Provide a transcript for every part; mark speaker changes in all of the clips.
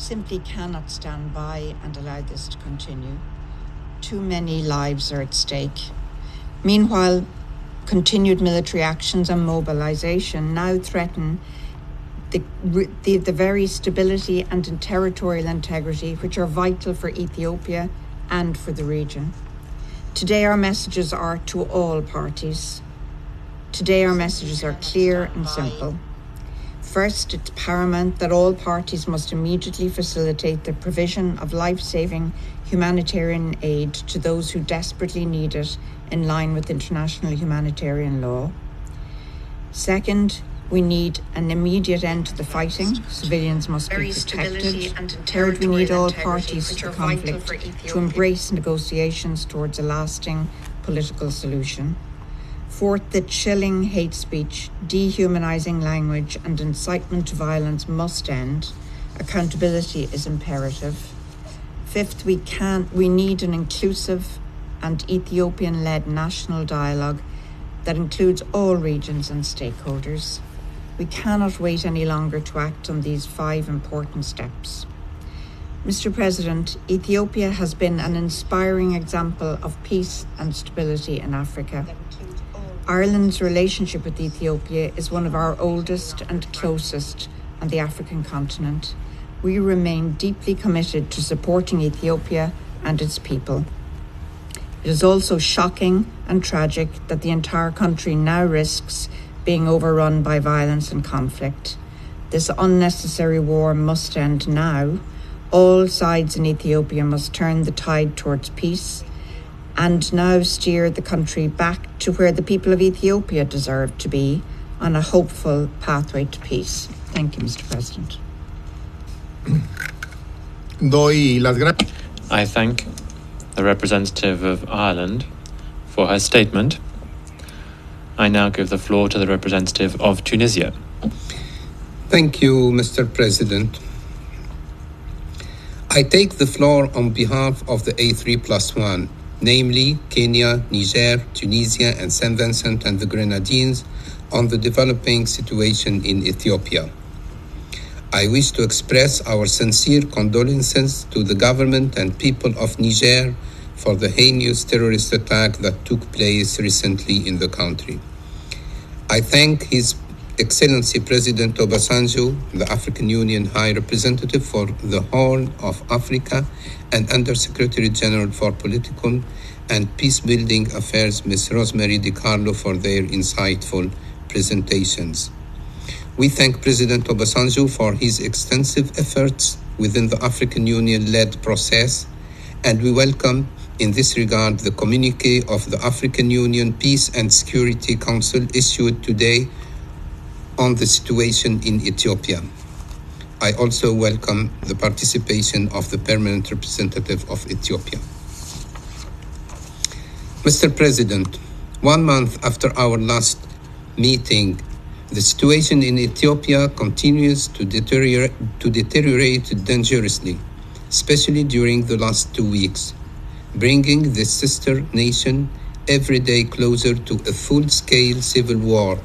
Speaker 1: simply cannot stand by and allow this to continue. Too many lives are at stake. Meanwhile, continued military actions and mobilization now threaten the very stability and territorial integrity which are vital for Ethiopia and for the region. Today our messages are to all parties. Today our messages are clear and simple. First, it's paramount that all parties must immediately facilitate the provision of life-saving humanitarian aid to those who desperately need it in line with international humanitarian law. Second, we need an immediate end to the fighting. Civilians must be protected. Third, we need all parties to the conflict to embrace negotiations towards a lasting political solution. Fourth, that chilling hate speech, dehumanizing language, and incitement to violence must end. Accountability is imperative. Fifth, we need an inclusive and Ethiopian-led national dialogue that includes all regions and stakeholders. We cannot wait any longer to act on these 5 important steps. Mr. President, Ethiopia has been an inspiring example of peace and stability in Africa. Ireland's relationship with Ethiopia is one of our oldest and closest on the African continent. We remain deeply committed to supporting Ethiopia and its people. It is also shocking and tragic that the entire country now risks being overrun by violence and conflict. This unnecessary war must end now. All sides in Ethiopia must turn the tide towards peace and now steer the country back to where the people of Ethiopia deserve to be, on a hopeful pathway to peace. Thank you, Mr. President.
Speaker 2: I thank the representative of Ireland for her statement. I now give the floor to the representative of Tunisia.
Speaker 3: Thank you, Mr. President. I take the floor on behalf of the A3+1, namely Kenya, Niger, Tunisia, and St. Vincent and the Grenadines, on the developing situation in Ethiopia. I wish to express our sincere condolences to the government and people of Niger for the heinous terrorist attack that took place recently in the country. I thank His Excellency President Obasanjo, the African Union High Representative for the Horn of Africa, and Under-Secretary General for Political and Peace-Building Affairs, Ms. Rosemary DiCarlo, for their insightful presentations. We thank President Obasanjo for his extensive efforts within the African Union-led process, and we welcome in this regard the communique of the African Union Peace and Security Council issued today on the situation in Ethiopia. I also welcome the participation of the permanent representative of Ethiopia. Mr. President, 1 month after our last meeting, the situation in Ethiopia continues to deteriorate dangerously, especially during the last 2 weeks, bringing the sister nation every day closer to a full-scale civil war,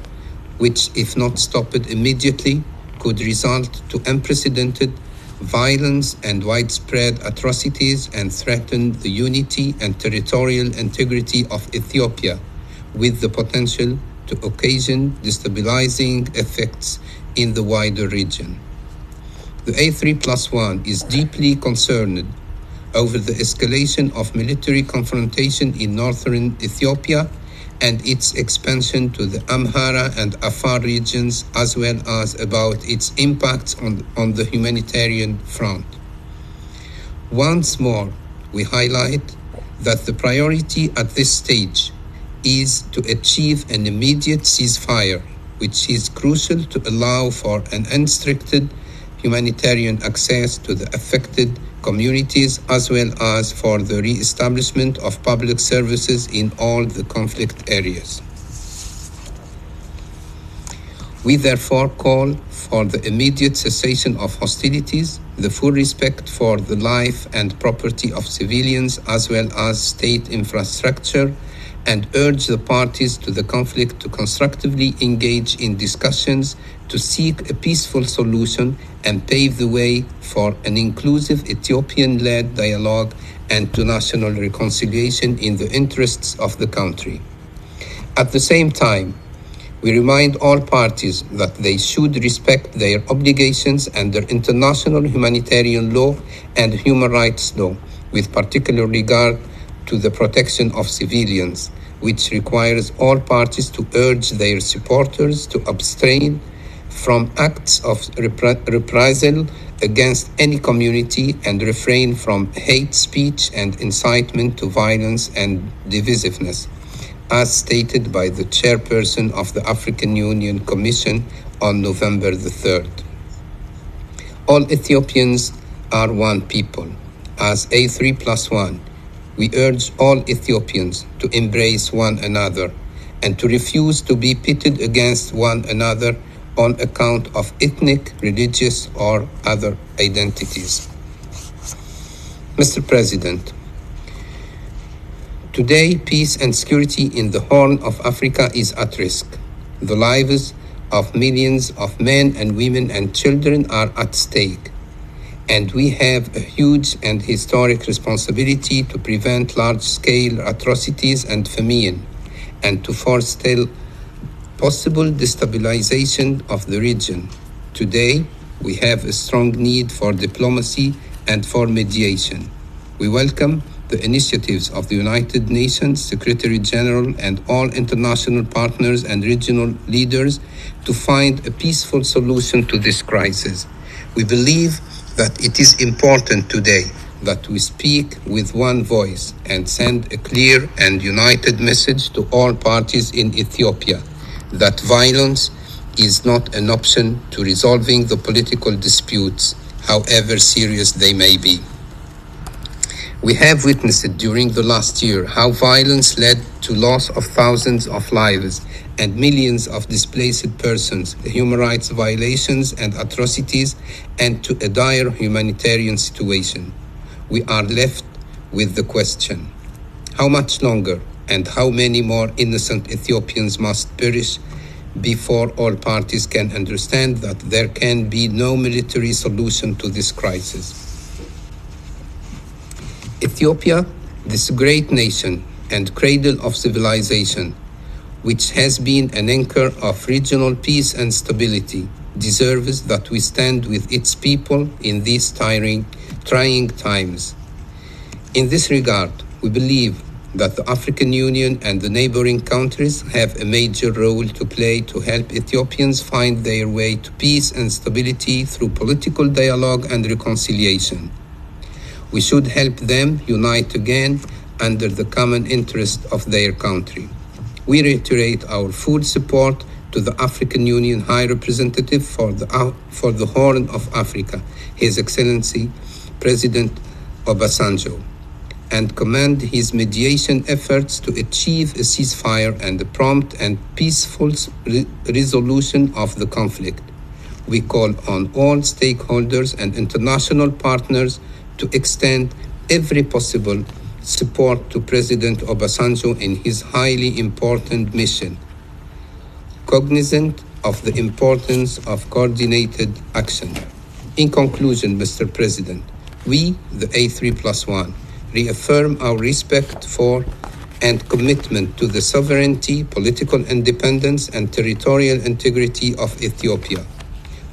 Speaker 3: which, if not stopped immediately, could result to unprecedented violence and widespread atrocities and threaten the unity and territorial integrity of Ethiopia, with the potential to occasion destabilizing effects in the wider region. The A3+1 is deeply concerned over the escalation of military confrontation in northern Ethiopia and its expansion to the Amhara and Afar regions, as well as about its impacts on the humanitarian front. Once more, we highlight that the priority at this stage is to achieve an immediate ceasefire, which is crucial to allow for an unrestricted humanitarian access to the affected communities, as well as for the re-establishment of public services in all the conflict areas. We therefore call for the immediate cessation of hostilities, the full respect for the life and property of civilians, as well as state infrastructure, and urge the parties to the conflict to constructively engage in discussions to seek a peaceful solution and pave the way for an inclusive Ethiopian-led dialogue and to national reconciliation in the interests of the country. At the same time, we remind all parties that they should respect their obligations under international humanitarian law and human rights law, with particular regard to the protection of civilians, which requires all parties to urge their supporters to abstain from acts of reprisal against any community and refrain from hate speech and incitement to violence and divisiveness, as stated by the chairperson of the African Union Commission on November the 3rd. All Ethiopians are one people. As A3+1, we urge all Ethiopians to embrace one another and to refuse to be pitted against one another on account of ethnic, religious, or other identities. Mr. President, today, peace and security in the Horn of Africa is at risk. The lives of millions of men and women and children are at stake, and we have a huge and historic responsibility to prevent large-scale atrocities and famine, and to forestall possible destabilization of the region. Today, we have a strong need for diplomacy and for mediation. We welcome the initiatives of the United Nations Secretary General and all international partners and regional leaders to find a peaceful solution to this crisis. We believe that it is important today that we speak with one voice and send a clear and united message to all parties in Ethiopia that violence is not an option to resolving the political disputes, however serious they may be. We have witnessed during the last year how violence led to loss of thousands of lives and millions of displaced persons, human rights violations and atrocities, and to a dire humanitarian situation. We are left with the question, how much longer and how many more innocent Ethiopians must perish before all parties can understand that there can be no military solution to this crisis? Ethiopia, this great nation and cradle of civilization, which has been an anchor of regional peace and stability, deserves that we stand with its people in these trying times. In this regard, we believe that the African Union and the neighboring countries have a major role to play to help Ethiopians find their way to peace and stability through political dialogue and reconciliation. We should help them unite again under the common interest of their country. We reiterate our full support to the African Union High Representative for the Horn of Africa, His Excellency President Obasanjo, and commend his mediation efforts to achieve a ceasefire and a prompt and peaceful resolution of the conflict. We call on all stakeholders and international partners to extend every possible support to President Obasanjo in his highly important mission, cognizant of the importance of coordinated action. In conclusion, Mr. President, we, the A3+1, reaffirm our respect for and commitment to the sovereignty, political independence, and territorial integrity of Ethiopia.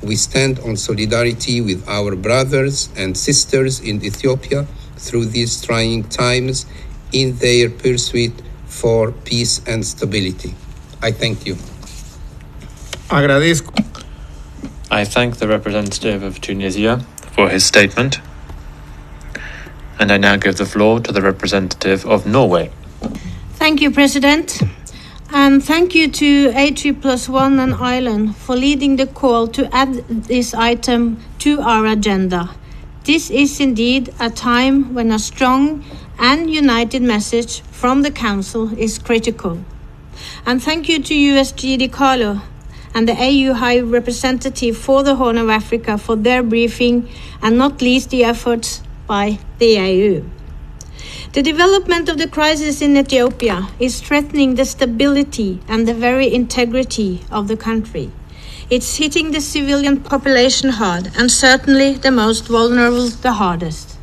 Speaker 3: We stand on solidarity with our brothers and sisters in Ethiopia through these trying times in their pursuit for peace and stability. I thank you.
Speaker 4: Agradezco.
Speaker 2: I thank the representative of Tunisia for his statement, and I now give the floor to the representative of Norway.
Speaker 5: Thank you, President. And thank you to A3+1 and Ireland for leading the call to add this item to our agenda. This is indeed a time when a strong and united message from the Council is critical. And thank you to USG Carlo and the AU High Representative for the Horn of Africa for their briefing, and not least the efforts by the AU. The development of the crisis in Ethiopia is threatening the stability and the very integrity of the country. It's hitting the civilian population hard, and certainly the most vulnerable the hardest.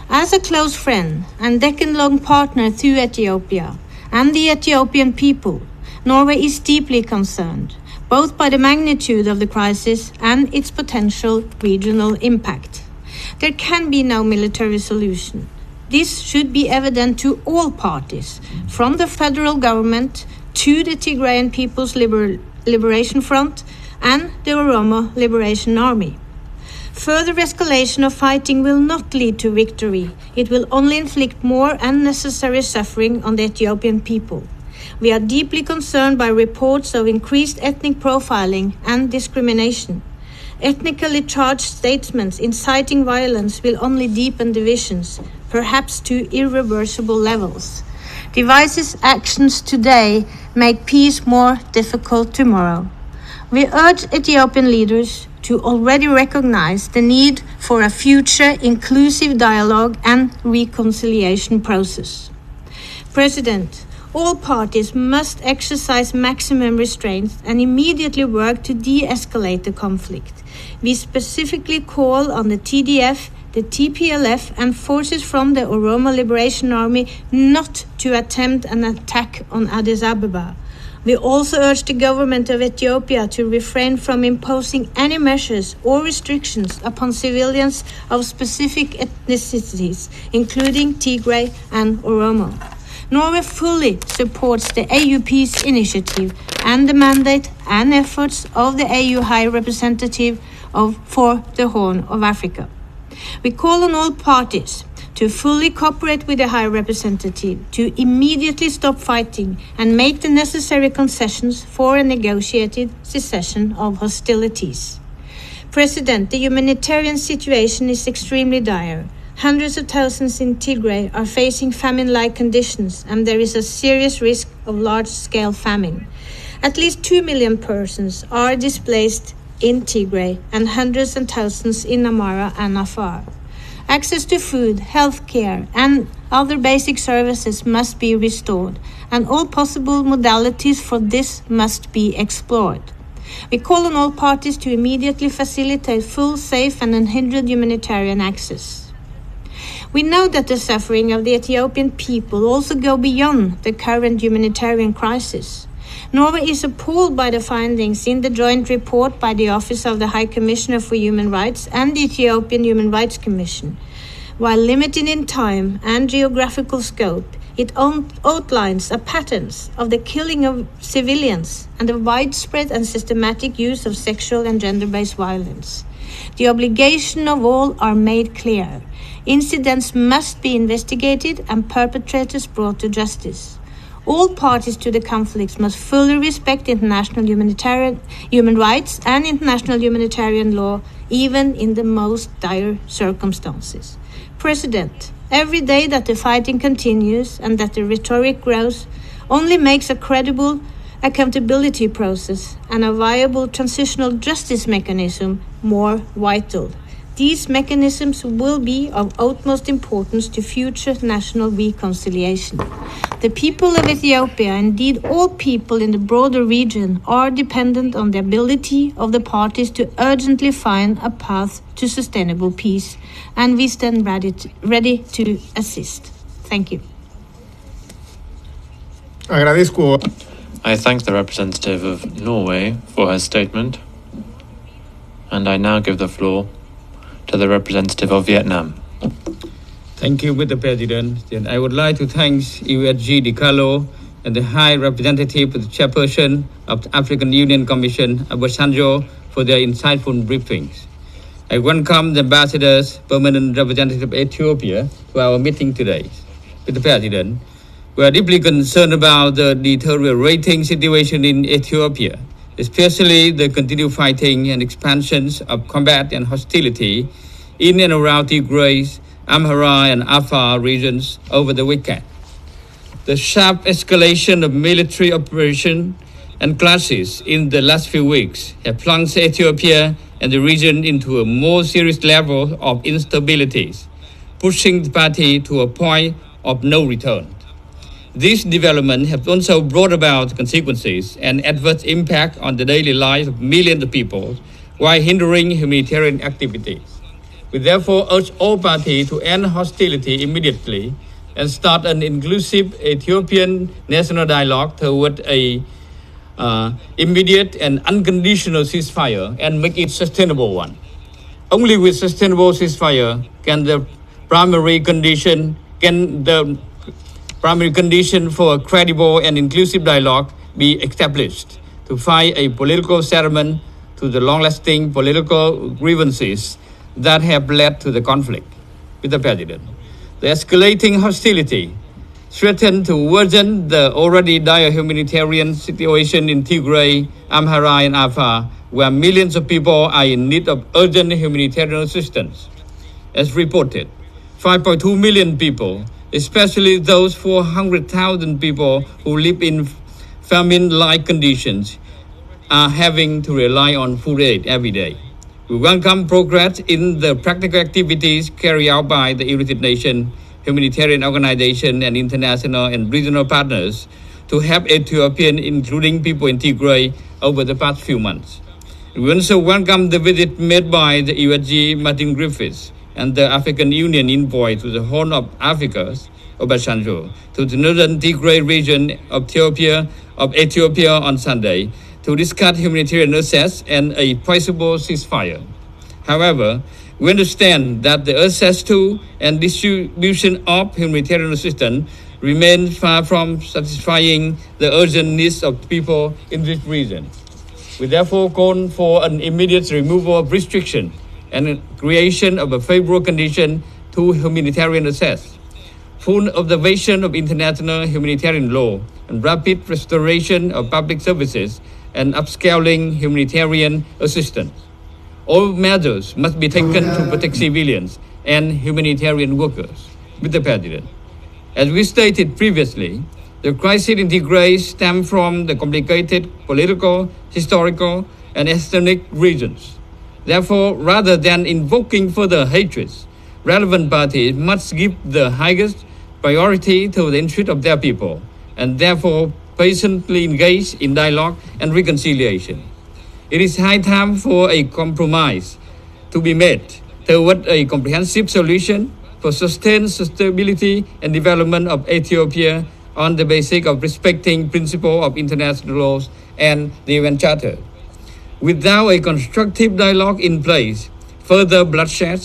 Speaker 5: As a close friend and decade-long partner to Ethiopia and the Ethiopian people, Norway is deeply concerned, both by the magnitude of the crisis and its potential regional impact. There can be no military solution. This should be evident to all parties, from the federal government to the Tigrayan People's Liberation Front and the Oromo Liberation Army. Further escalation of fighting will not lead to victory. It will only inflict more unnecessary suffering on the Ethiopian people. We are deeply concerned by reports of increased ethnic profiling and discrimination. Ethnically charged statements inciting violence will only deepen divisions, perhaps to irreversible levels. Divisive actions today make peace more difficult tomorrow. We urge Ethiopian leaders to already recognize the need for a future inclusive dialogue and reconciliation process. President, all parties must exercise maximum restraint and immediately work to de-escalate the conflict. We specifically call on the TDF, the TPLF and forces from the Oromo Liberation Army not to attempt an attack on Addis Ababa. We also urge the government of Ethiopia to refrain from imposing any measures or restrictions upon civilians of specific ethnicities, including Tigray and Oromo. Norway fully supports the AUP's initiative and the mandate and efforts of the AU High Representative for the Horn of Africa. We call on all parties to fully cooperate with the High Representative to immediately stop fighting and make the necessary concessions for a negotiated cessation of hostilities. President, the humanitarian situation is extremely dire. Hundreds of thousands in Tigray are facing famine-like conditions, and there is a serious risk of large-scale famine. At least 2 million persons are displaced in Tigray and hundreds of thousands in Amara and Afar. Access to food, health care, and other basic services must be restored, and all possible modalities for this must be explored. We call on all parties to immediately facilitate full, safe, and unhindered humanitarian access. We know that the suffering of the Ethiopian people also go beyond the current humanitarian crisis. Norway is appalled by the findings in the joint report by the Office of the High Commissioner for Human Rights and the Ethiopian Human Rights Commission. While limited in time and geographical scope, it outlines a pattern of the killing of civilians and the widespread and systematic use of sexual and gender-based violence. The obligation of all are made clear. Incidents must be investigated and perpetrators brought to justice. All parties to the conflicts must fully respect international human rights and international humanitarian law, even in the most dire circumstances. President, every day that the fighting continues and that the rhetoric grows only makes a credible accountability process and a viable transitional justice mechanism more vital. These mechanisms will be of utmost importance to future national reconciliation. The people of Ethiopia, indeed all people in the broader region, are dependent on the ability of the parties to urgently find a path to sustainable peace, and we stand ready to assist. Thank you.
Speaker 2: I thank the representative of Norway for her statement, and I now give the floor to the representative of Vietnam.
Speaker 4: Thank you, Mr. President. And I would like to thank USG DiCarlo and the High Representative, the Chairperson of the African Union Commission, Obasanjo, for their insightful briefings. I welcome the ambassadors, permanent representative of Ethiopia, to our meeting today. Mr. President, we are deeply concerned about the deteriorating situation in Ethiopia, especially the continued fighting and expansions of combat and hostility in and around Tigray, Amhara and Afar regions over the weekend. The sharp escalation of military operation and clashes in the last few weeks have plunged Ethiopia and the region into a more serious level of instabilities, pushing the party to a point of no return. These developments have also brought about consequences and adverse impact on the daily lives of millions of people while hindering humanitarian activities. We therefore urge all parties to end hostility immediately and start an inclusive Ethiopian national dialogue toward a immediate and unconditional ceasefire and make it sustainable one. Only with sustainable ceasefire can the primary condition for a credible and inclusive dialogue be established to find a political settlement to the long-lasting political grievances that have led to the conflict. Mr. President, the escalating hostility threatened to worsen the already dire humanitarian situation in Tigray, Amhara, and Afar, where millions of people are in need of urgent humanitarian assistance. As reported, 5.2 million people, especially those 400,000 people who live in famine-like conditions, are having to rely on food aid every day. We welcome progress in the practical activities carried out by the United Nations, humanitarian organizations, and international and regional partners to help Ethiopian, including people in Tigray, over the past few months. We also welcome the visit made by the USG Martin Griffiths and the African Union envoy to the Horn of Africa, Obasanjo, to the northern Tigray region of Ethiopia on Sunday to discuss humanitarian access and a possible ceasefire. However, we understand that the access to and distribution of humanitarian assistance remains far from satisfying the urgent needs of people in this region. We therefore call for an immediate removal of restriction and creation of a favorable condition to humanitarian access, full observation of international humanitarian law, and rapid restoration of public services and upscaling humanitarian assistance. All measures must be taken to protect civilians and humanitarian workers. Mr. President, as we stated previously, the crisis in Tigray stems from the complicated political, historical, and ethnic reasons. Therefore, rather than invoking further hatreds, relevant parties must give the highest priority to the interest of their people, and therefore patiently engage in dialogue and reconciliation. It is high time for a compromise to be made toward a comprehensive solution for sustained stability and development of Ethiopia on the basis of respecting principles of international laws and the UN Charter. Without a constructive dialogue in place, further bloodshed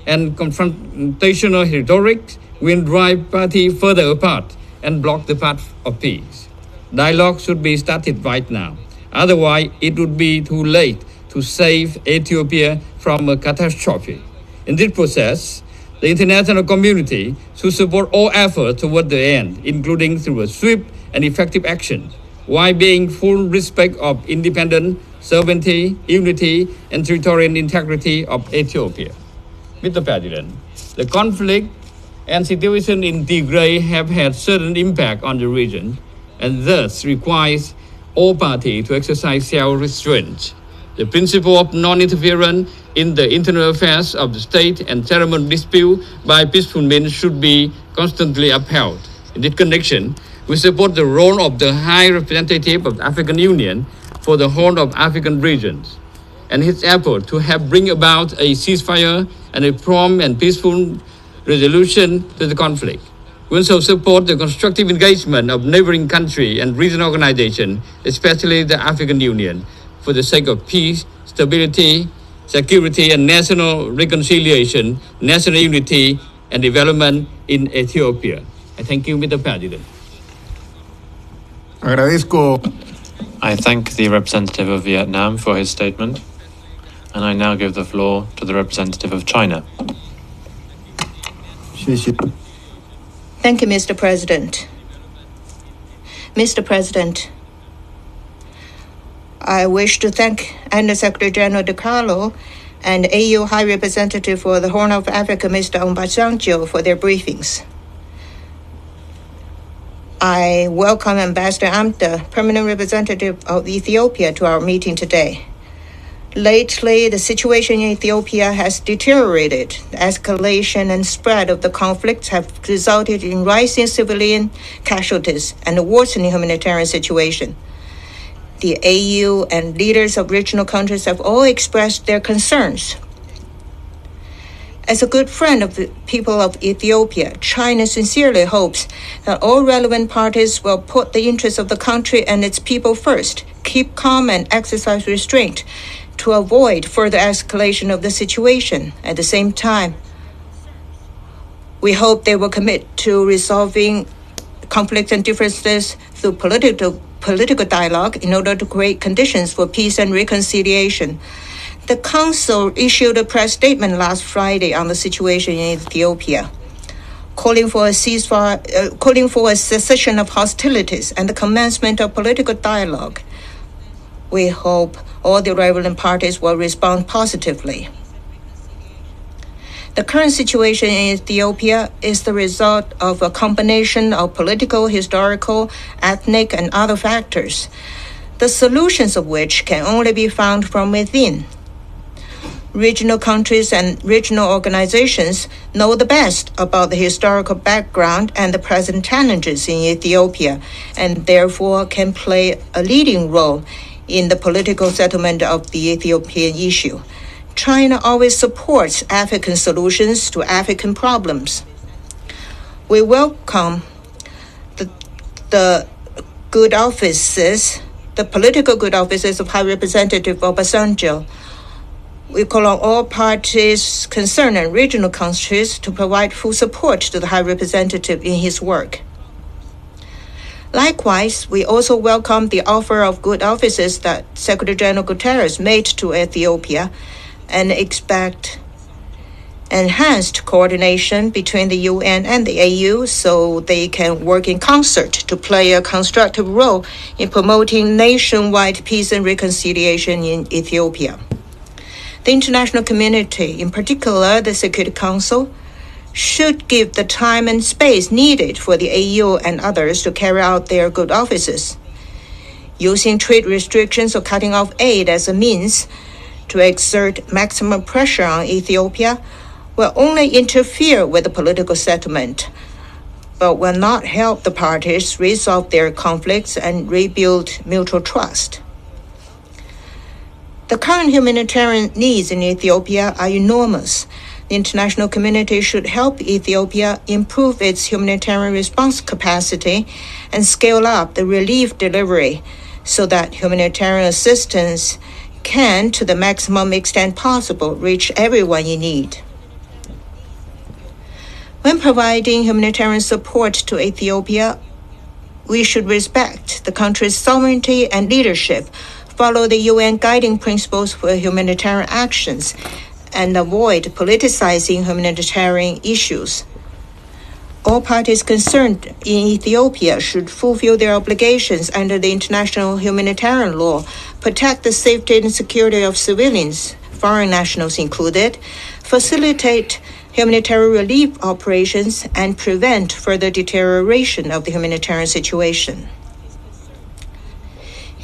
Speaker 4: and confrontational rhetoric will drive parties further apart and block the path of peace. Dialogue should be started right now. Otherwise, it would be too late to save Ethiopia from a catastrophe. In this process, the international community should support all efforts toward the end, including through a swift and effective action, while being full respect of independence, sovereignty, unity, and territorial integrity of Ethiopia. Mr. President, the conflict and situation in Tigray have had certain impact on the region, and thus requires all parties to exercise self-restraint. The principle of non-interference in the internal affairs of the state and settlement dispute by peaceful means should be constantly upheld. In this connection, we support the role of the High Representative of the African Union for the Horn of African regions and his effort to help bring about a ceasefire and a prompt and peaceful resolution to the conflict. We also support the constructive engagement of neighboring countries and regional organizations, especially the African Union, for the sake of peace, stability, security, and national reconciliation, national unity, and development in Ethiopia. I thank you, Mr. President.
Speaker 2: I thank the representative of Vietnam for his statement, and I now give the floor to the representative of China.
Speaker 6: Thank you, Mr. President. Mr. President, I wish to thank Under-Secretary General DiCarlo and AU High Representative for the Horn of Africa, Mr. Obasanjo, for their briefings. I welcome Ambassador Amda, Permanent Representative of Ethiopia, to our meeting today. Lately, the situation in Ethiopia has deteriorated. The escalation and spread of the conflicts have resulted in rising civilian casualties and a worsening humanitarian situation. The AU and leaders of regional countries have all expressed their concerns. As a good friend of the people of Ethiopia, China sincerely hopes that all relevant parties will put the interests of the country and its people first, keep calm and exercise restraint to avoid further escalation of the situation. At the same time, we hope they will commit to resolving conflicts and differences through political dialogue in order to create conditions for peace and reconciliation. The Council issued a press statement last Friday on the situation in Ethiopia, calling for a ceasefire, calling for a cessation of hostilities and the commencement of political dialogue. We hope all the relevant parties will respond positively. The current situation in Ethiopia is the result of a combination of political, historical, ethnic, and other factors, the solutions of which can only be found from within. Regional countries and regional organizations know the best about the historical background and the present challenges in Ethiopia, and therefore can play a leading role in the political settlement of the Ethiopian issue. China always supports African solutions to African problems. We welcome the good offices, the political good offices of High Representative Obasanjo. We call on all parties concerned and regional countries to provide full support to the High Representative in his work. Likewise, we also welcome the offer of good offices that Secretary General Guterres made to Ethiopia and expect enhanced coordination between the UN and the AU so they can work in concert to play a constructive role in promoting nationwide peace and reconciliation in Ethiopia. The international community, in particular the Security Council, should give the time and space needed for the AU and others to carry out their good offices. Using trade restrictions or cutting off aid as a means to exert maximum pressure on Ethiopia will only interfere with the political settlement, but will not help the parties resolve their conflicts and rebuild mutual trust. The current humanitarian needs in Ethiopia are enormous. The international community should help Ethiopia improve its humanitarian response capacity and scale up the relief delivery so that humanitarian assistance can, to the maximum extent possible, reach everyone in need. When providing humanitarian support to Ethiopia, we should respect the country's sovereignty and leadership, follow the UN guiding principles for humanitarian actions, and avoid politicizing humanitarian issues. All parties concerned in Ethiopia should fulfill their obligations under the international humanitarian law, protect the safety and security of civilians, foreign nationals included, facilitate humanitarian relief operations, and prevent further deterioration of the humanitarian situation.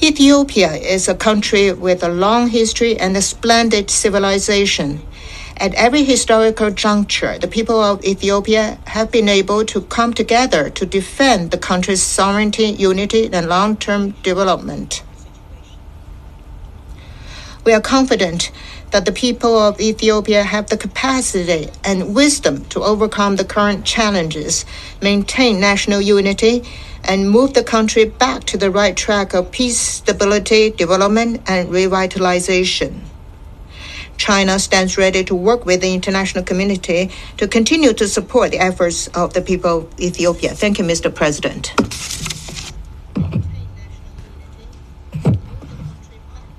Speaker 6: Ethiopia is a country with a long history and a splendid civilization. At every historical juncture, the people of Ethiopia have been able to come together to defend the country's sovereignty, unity, and long-term development. We are confident that the people of Ethiopia have the capacity and wisdom to overcome the current challenges, maintain national unity, and move the country back to the right track of peace, stability, development, and revitalization. China stands ready to work with the international community to continue to support the efforts of the people of Ethiopia. Thank you, Mr. President.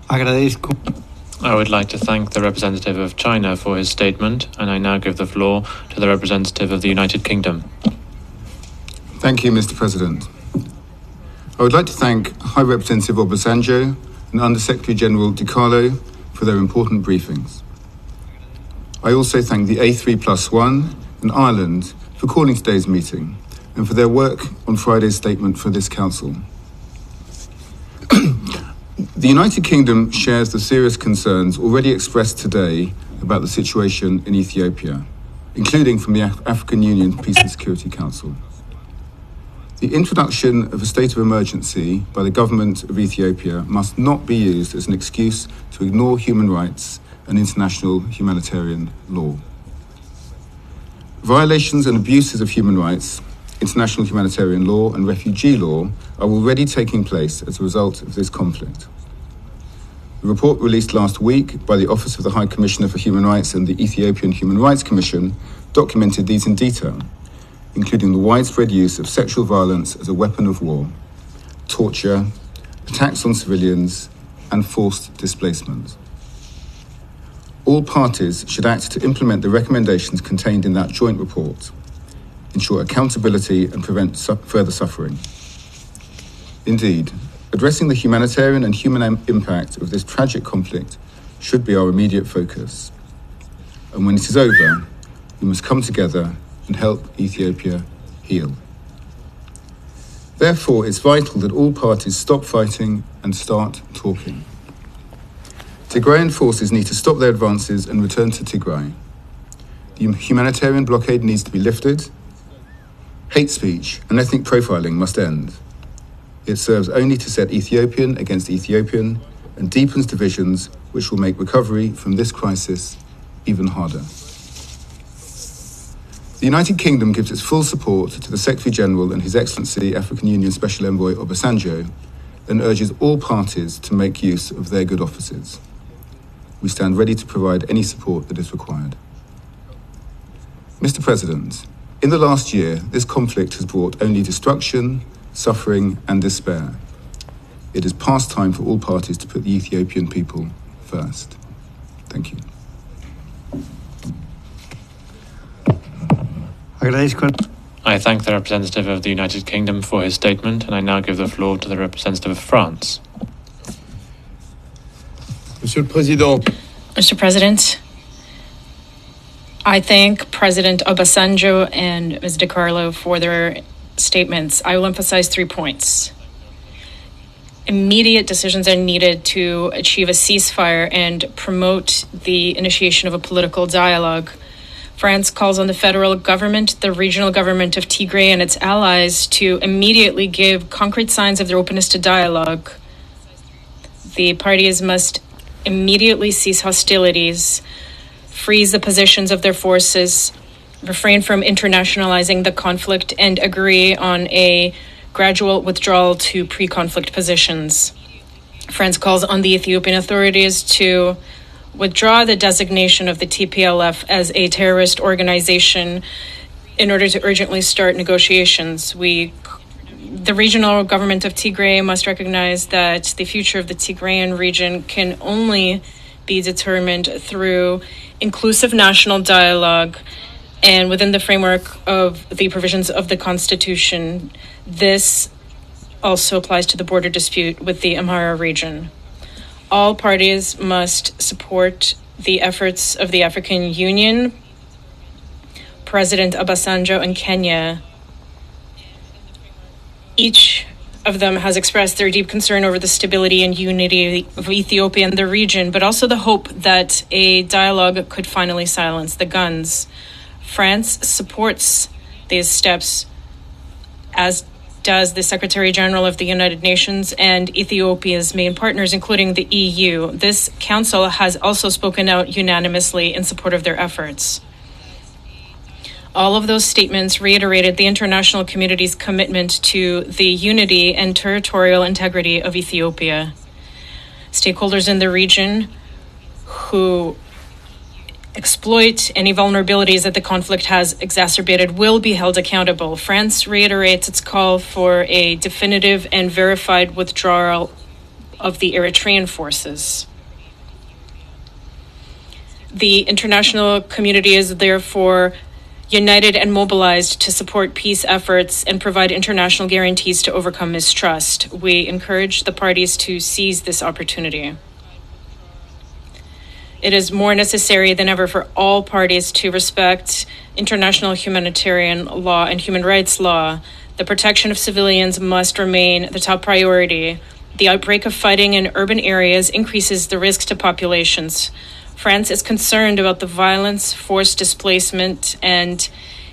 Speaker 2: I would like to thank the representative of China for his statement, and I now give the floor to the representative of the United Kingdom.
Speaker 7: Thank you, Mr. President. I would like to thank High Representative Obasanjo and Under-Secretary General Di Carlo for their important briefings. I also thank the A3+1 and Ireland for calling today's meeting and for their work on Friday's statement for this Council. The United Kingdom shares the serious concerns already expressed today about the situation in Ethiopia, including from the African Union Peace and Security Council. The introduction of a state of emergency by the government of Ethiopia must not be used as an excuse to ignore human rights and international humanitarian law. Violations and abuses of human rights, international humanitarian law and refugee law are already taking place as a result of this conflict. The report released last week by the Office of the High Commissioner for Human Rights and the Ethiopian Human Rights Commission documented these in detail, including the widespread use of sexual violence as a weapon of war, torture, attacks on civilians, and forced displacement. All parties should act to implement the recommendations contained in that joint report, ensure accountability and prevent further suffering. Indeed, addressing the humanitarian and human impact of this tragic conflict should be our immediate focus. And when it is over, we must come together and help Ethiopia heal. Therefore, it's vital that all parties stop fighting and start talking. Tigrayan forces need to stop their advances and return to Tigray. The humanitarian blockade needs to be lifted. Hate speech and ethnic profiling must end. It serves only to set Ethiopian against Ethiopian and deepens divisions which will make recovery from this crisis even harder. The United Kingdom gives its full support to the Secretary General and His Excellency African Union Special Envoy Obasanjo and urges all parties to make use of their good offices. We stand ready to provide any support that is required. Mr. President, in the last year, this conflict has brought only destruction, suffering, and despair. It is past time for all parties to put the Ethiopian people first. Thank you.
Speaker 2: I thank the representative of the United Kingdom for his statement, and I now give the floor to the representative of France.
Speaker 8: Monsieur le Président.
Speaker 9: Mr. President, I thank President Obasanjo and Ms. DiCarlo for their statements. I will emphasize 3 points. Immediate decisions are needed to achieve a ceasefire and promote the initiation of a political dialogue. France calls on the federal government, the regional government of Tigray, and its allies to immediately give concrete signs of their openness to dialogue. The parties must immediately cease hostilities, freeze the positions of their forces, refrain from internationalizing the conflict, and agree on a gradual withdrawal to pre-conflict positions. France calls on the Ethiopian authorities to withdraw the designation of the TPLF as a terrorist organization in order to urgently start negotiations. The regional government of Tigray must recognize that the future of the Tigrayan region can only be determined through inclusive national dialogue and within the framework of the provisions of the Constitution. This also applies to the border dispute with the Amhara region. All parties must support the efforts of the African Union, President Obasanjo, and Kenya. Each of them has expressed their deep concern over the stability and unity of Ethiopia and the region, but also the hope that a dialogue could finally silence the guns. France supports these steps, as does the Secretary General of the United Nations and Ethiopia's main partners, including the EU. This council has also spoken out unanimously in support of their efforts. All of those statements reiterated the international community's commitment to the unity and territorial integrity of Ethiopia. Stakeholders in the region who exploit any vulnerabilities that the conflict has exacerbated will be held accountable. France reiterates its call for a definitive and verified withdrawal of the Eritrean forces. The international community is therefore united and mobilized to support peace efforts and provide international guarantees to overcome mistrust. We encourage the parties to seize this opportunity. It is more necessary than ever for all parties to respect international humanitarian law and human rights law. The protection of civilians must remain the top priority. The outbreak of fighting in urban areas increases the risk to populations. France is concerned about the violence, forced displacement, and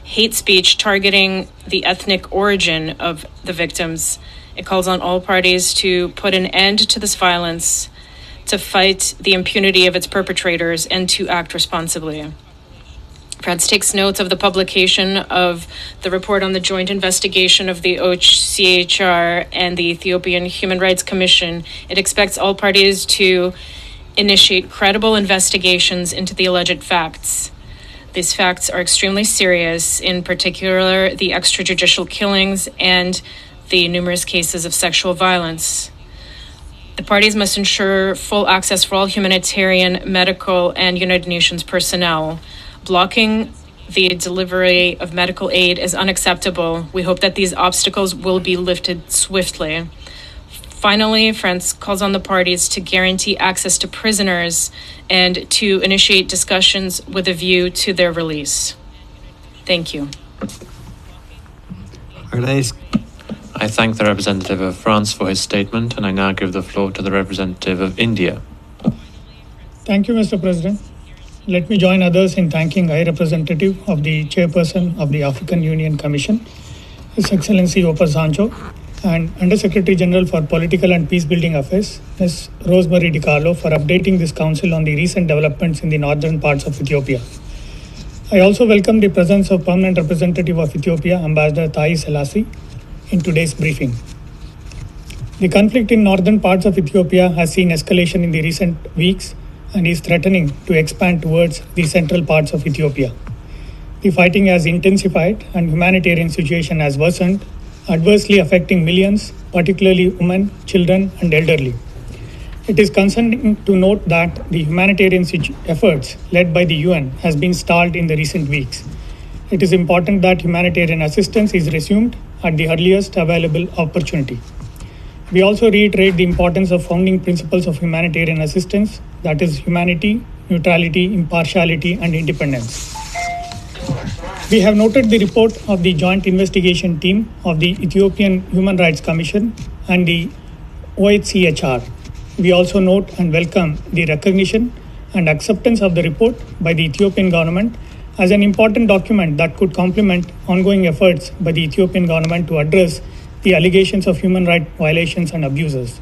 Speaker 9: hate speech targeting the ethnic origin of the victims. It calls on all parties to put an end to this violence, to fight the impunity of its perpetrators, and to act responsibly. France takes note of the publication of the report on the joint investigation of the OHCHR and the Ethiopian Human Rights Commission. It expects all parties to initiate credible investigations into the alleged facts. These facts are extremely serious, in particular the extrajudicial killings and the numerous cases of sexual violence. The parties must ensure full access for all humanitarian, medical, and United Nations personnel. Blocking the delivery of medical aid is unacceptable. We hope that these obstacles will be lifted swiftly. Finally, France calls on the parties to guarantee access to prisoners and to initiate discussions with a view to their release. Thank you.
Speaker 2: I thank the representative of France for his statement, and I now give the floor to the representative of India.
Speaker 8: Thank you, Mr. President. Let me join others in thanking High Representative of the Chairperson of the African Union Commission, His Excellency Obasanjo, and Under-Secretary General for Political and Peacebuilding Affairs, Ms. Rosemary DiCarlo, for updating this Council on the recent developments in the northern parts of Ethiopia. I also welcome the presence of Permanent Representative of Ethiopia, Ambassador Thai Selassie, in today's briefing. The conflict in northern parts of Ethiopia has seen escalation in the recent weeks and is threatening to expand towards the central parts of Ethiopia. The fighting has intensified and humanitarian situation has worsened, adversely affecting millions, particularly women, children, and elderly. It is concerning to note that the humanitarian efforts led by the UN has been stalled in the recent weeks. It is important that humanitarian assistance is resumed at the earliest available opportunity. We also reiterate the importance of founding principles of humanitarian assistance, that is humanity, neutrality, impartiality, and independence. We have noted the report of the Joint Investigation Team of the Ethiopian Human Rights Commission and the OHCHR. We also note and welcome the recognition and acceptance of the report by the Ethiopian government as an important document that could complement ongoing efforts by the Ethiopian government to address the allegations of human rights violations and abuses.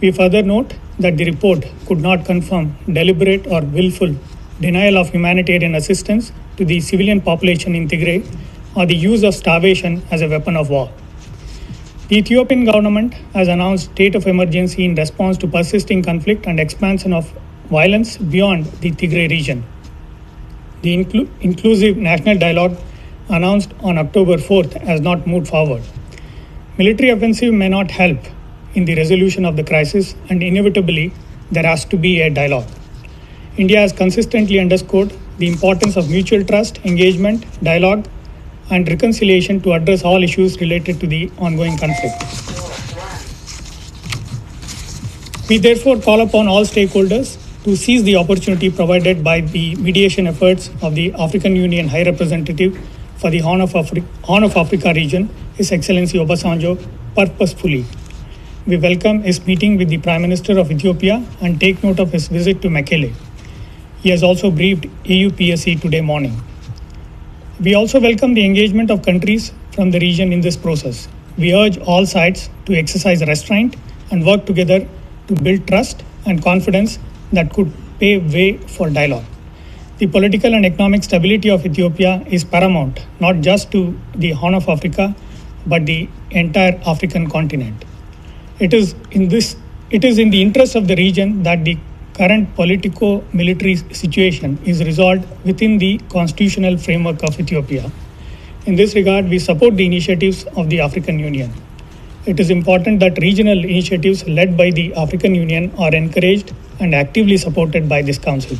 Speaker 8: We further note that the report could not confirm deliberate or willful denial of humanitarian assistance to the civilian population in Tigray or the use of starvation as a weapon of war. The Ethiopian government has announced state of emergency in response to persisting conflict and expansion of violence beyond the Tigray region. The inclusive national dialogue announced on October 4th has not moved forward. Military offensive may not help in the resolution of the crisis, and inevitably there has to be a dialogue. India has consistently underscored the importance of mutual trust, engagement, dialogue, and reconciliation to address all issues related to the ongoing conflict. We therefore call upon all stakeholders to seize the opportunity provided by the mediation efforts of the African Union High Representative for the Horn of Africa region, His Excellency Obasanjo, purposefully. We welcome his meeting with the Prime Minister of Ethiopia and take note of his visit to Mekelle. He has also briefed AUPSC today morning. We also welcome the engagement of countries from the region in this process. We urge all sides to exercise restraint and work together to build trust and confidence that could pave way for dialogue. The political and economic stability of Ethiopia is paramount, not just to the Horn of Africa, but the entire African continent. It is in the interest of the region that the current politico-military situation is resolved within the constitutional framework of Ethiopia. In this regard, we support the initiatives of the African Union. It is important that regional initiatives led by the African Union are encouraged and actively supported by this Council.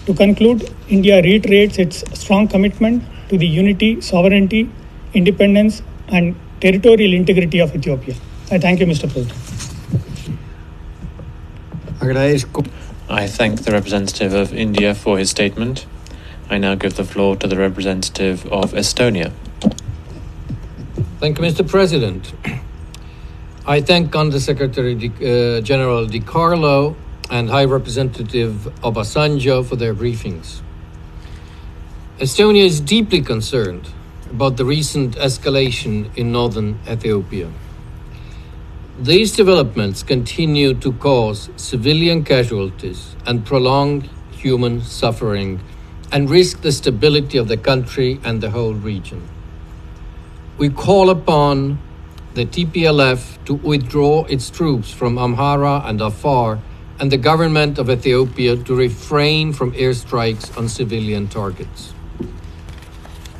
Speaker 8: To conclude, India reiterates its strong commitment to the unity, sovereignty, independence, and territorial integrity of Ethiopia. I thank you, Mr. President.
Speaker 2: I thank the representative of India for his statement. I now give the floor to the representative of Estonia.
Speaker 10: Thank you, Mr. President. I thank Undersecretary General Di Carlo and High Representative Obasanjo for their briefings. Estonia is deeply concerned about the recent escalation in northern Ethiopia. These developments continue to cause civilian casualties and prolong human suffering and risk the stability of the country and the whole region. We call upon the TPLF to withdraw its troops from Amhara and Afar and the government of Ethiopia to refrain from airstrikes on civilian targets.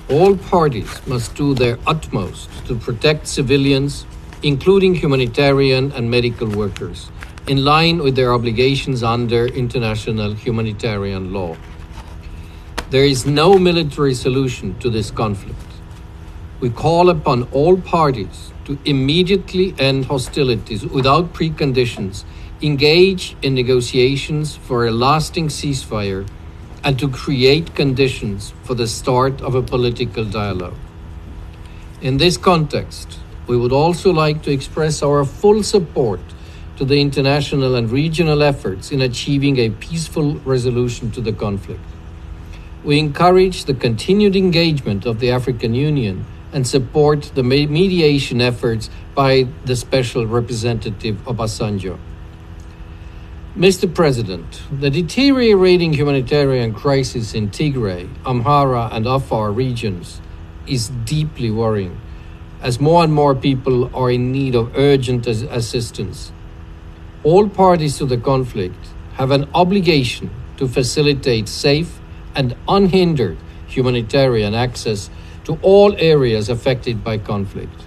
Speaker 10: All parties must do their utmost to protect civilians, including humanitarian and medical workers, in line with their obligations under international humanitarian law. There is no military solution to this conflict. We call upon all parties to immediately end hostilities without preconditions, engage in negotiations for a lasting ceasefire, and to create conditions for the start of a political dialogue. In this context, we would also like to express our full support to the international and regional efforts in achieving a peaceful resolution to the conflict. We encourage the continued engagement of the African Union and support the mediation efforts by the Special Representative Obasanjo. Mr. President, the deteriorating humanitarian crisis in Tigray, Amhara, and Afar regions is deeply worrying, as more and more people are in need of urgent assistance. All parties to the conflict have an obligation to facilitate safe and unhindered humanitarian access to all areas affected by conflict.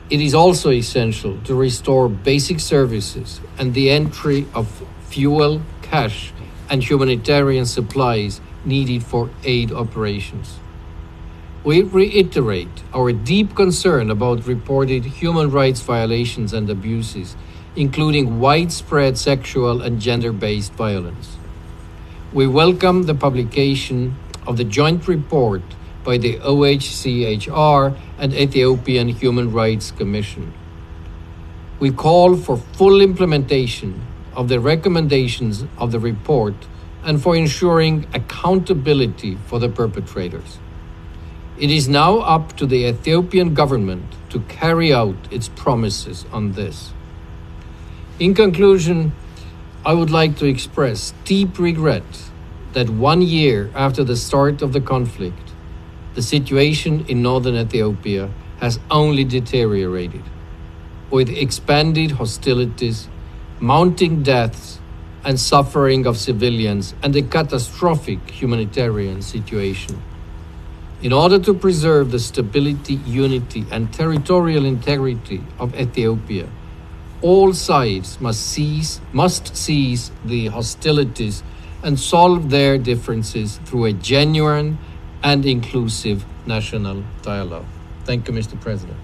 Speaker 10: It is also essential to restore basic services and the entry of fuel, cash, and humanitarian supplies needed for aid operations. We reiterate our deep concern about reported human rights violations and abuses, including widespread sexual and gender-based violence. We welcome the publication of the joint report by the OHCHR and Ethiopian Human Rights Commission. We call for full implementation of the recommendations of the report and for ensuring accountability for the perpetrators. It is now up to the Ethiopian government to carry out its promises on this. In conclusion, I would like to express deep regret that 1 year after the start of the conflict, the situation in northern Ethiopia has only deteriorated, with expanded hostilities, mounting deaths, and suffering of civilians, and a catastrophic humanitarian situation. In order to preserve the stability, unity, and territorial integrity of Ethiopia, all sides must cease the hostilities and solve their differences through a genuine and inclusive national dialogue. Thank you, Mr. President.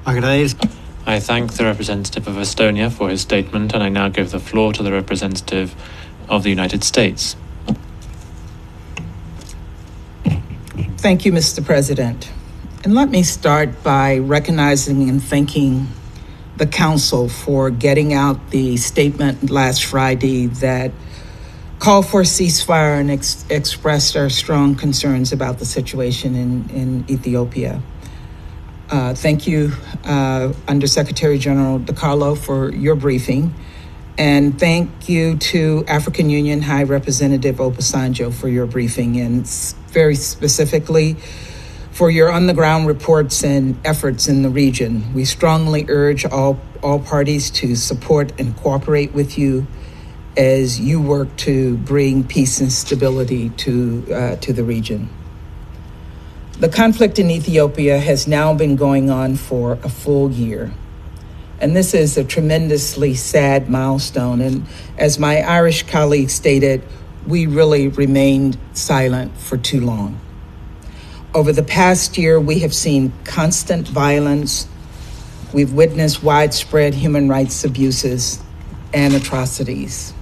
Speaker 2: I thank the representative of Estonia for his statement, and I now give the floor to the representative of the United States.
Speaker 11: Thank you, Mr. President. And let me start by recognizing and thanking the Council for getting out the statement last Friday that called for a ceasefire and expressed our strong concerns about the situation in Ethiopia. Thank you, Undersecretary General Di Carlo, for your briefing. And thank you to African Union High Representative Obasanjo for your briefing, and very specifically for your on-the-ground reports and efforts in the region. We strongly urge all parties to support and cooperate with you as you work to bring peace and stability to the region. The conflict in Ethiopia has now been going on for a full year. And this is a tremendously sad milestone. And as my Irish colleague stated, we really remained silent for too long. Over the past year, we have seen constant violence. We've witnessed widespread human rights abuses and atrocities.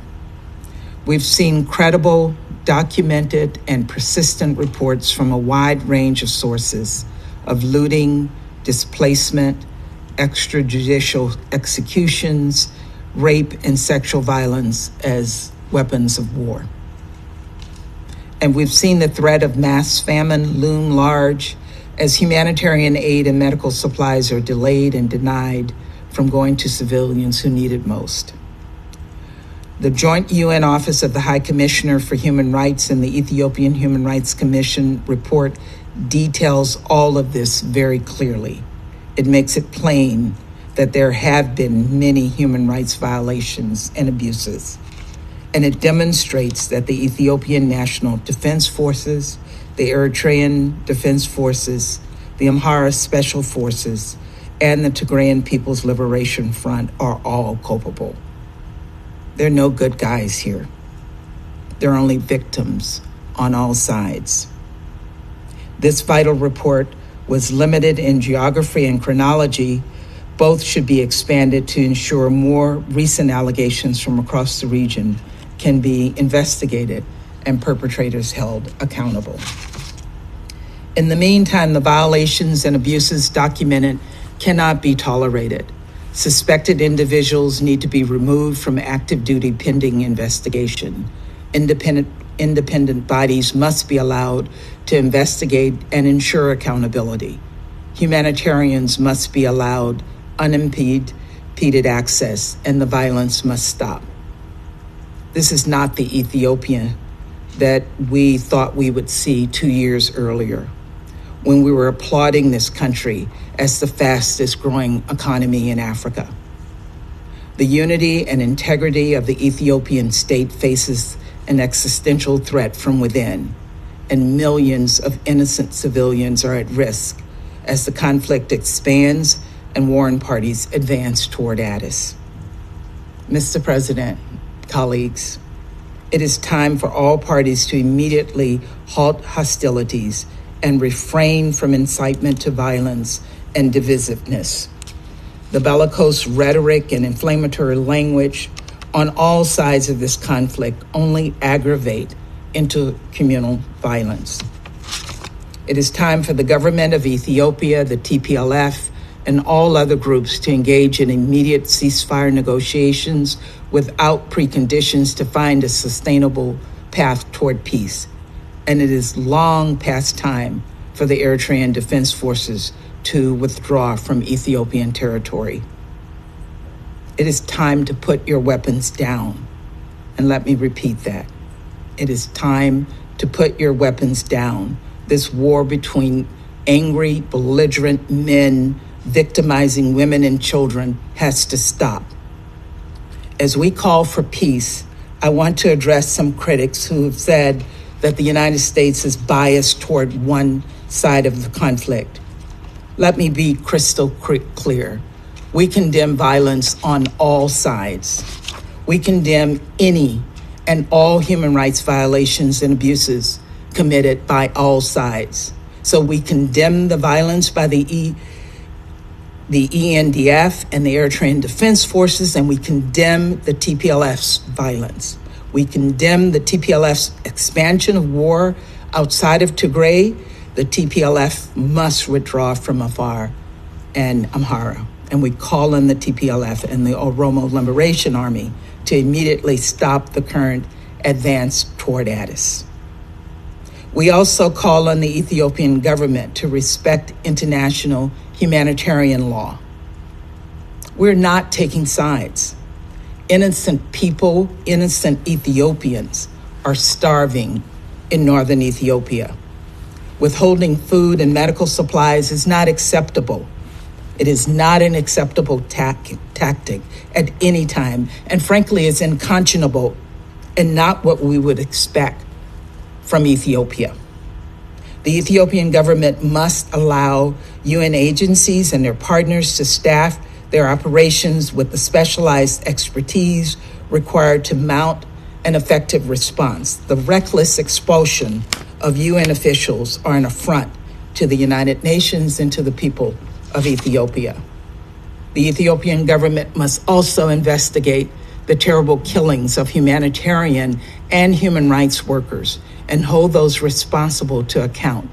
Speaker 11: We've seen credible, documented, and persistent reports from a wide range of sources of looting, displacement, extrajudicial executions, rape, and sexual violence as weapons of war. And we've seen the threat of mass famine loom large as humanitarian aid and medical supplies are delayed and denied from going to civilians who need it most. The joint UN Office of the High Commissioner for Human Rights and the Ethiopian Human Rights Commission report details all of this very clearly. It makes it plain that there have been many human rights violations and abuses. And it demonstrates that the Ethiopian National Defense Forces, the Eritrean Defense Forces, the Amhara Special Forces, and the Tigrayan People's Liberation Front are all culpable. There are no good guys here. There are only victims on all sides. This vital report was limited in geography and chronology. Both should be expanded to ensure more recent allegations from across the region can be investigated and perpetrators held accountable. In the meantime, the violations and abuses documented cannot be tolerated. Suspected individuals need to be removed from active duty pending investigation. Independent bodies must be allowed to investigate and ensure accountability. Humanitarians must be allowed unimpeded access, and the violence must stop. This is not the Ethiopia that we thought we would see 2 years earlier, when we were applauding this country as the fastest growing economy in Africa. The unity and integrity of the Ethiopian state faces an existential threat from within, and millions of innocent civilians are at risk as the conflict expands and warring parties advance toward Addis. Mr. President, colleagues, it is time for all parties to immediately halt hostilities and refrain from incitement to violence and divisiveness. The bellicose rhetoric and inflammatory language on all sides of this conflict only aggravate intercommunal violence. It is time for the government of Ethiopia, the TPLF, and all other groups to engage in immediate ceasefire negotiations without preconditions to find a sustainable path toward peace. And it is long past time for the Eritrean Defense Forces to withdraw from Ethiopian territory. It is time to put your weapons down. And let me repeat that. It is time to put your weapons down. This war between angry, belligerent men victimizing women and children has to stop. As we call for peace, I want to address some critics who have said that the United States is biased toward one side of the conflict. Let me be crystal clear. We condemn violence on all sides. We condemn any and all human rights violations and abuses committed by all sides. So we condemn the violence by the ENDF and the Eritrean Defense Forces, and we condemn the TPLF's violence. We condemn the TPLF's expansion of war outside of Tigray. The TPLF must withdraw from Afar and Amhara. And we call on the TPLF and the Oromo Liberation Army to immediately stop the current advance toward Addis. We also call on the Ethiopian government to respect international humanitarian law. We're not taking sides. Innocent people, innocent Ethiopians are starving in northern Ethiopia. Withholding food and medical supplies is not acceptable. It is not an acceptable tactic at any time, and frankly, it's unconscionable and not what we would expect from Ethiopia. The Ethiopian government must allow UN agencies and their partners to staff their operations with the specialized expertise required to mount an effective response. The reckless expulsion of UN officials are an affront to the United Nations and to the people of Ethiopia. The Ethiopian government must also investigate the terrible killings of humanitarian and human rights workers and hold those responsible to account.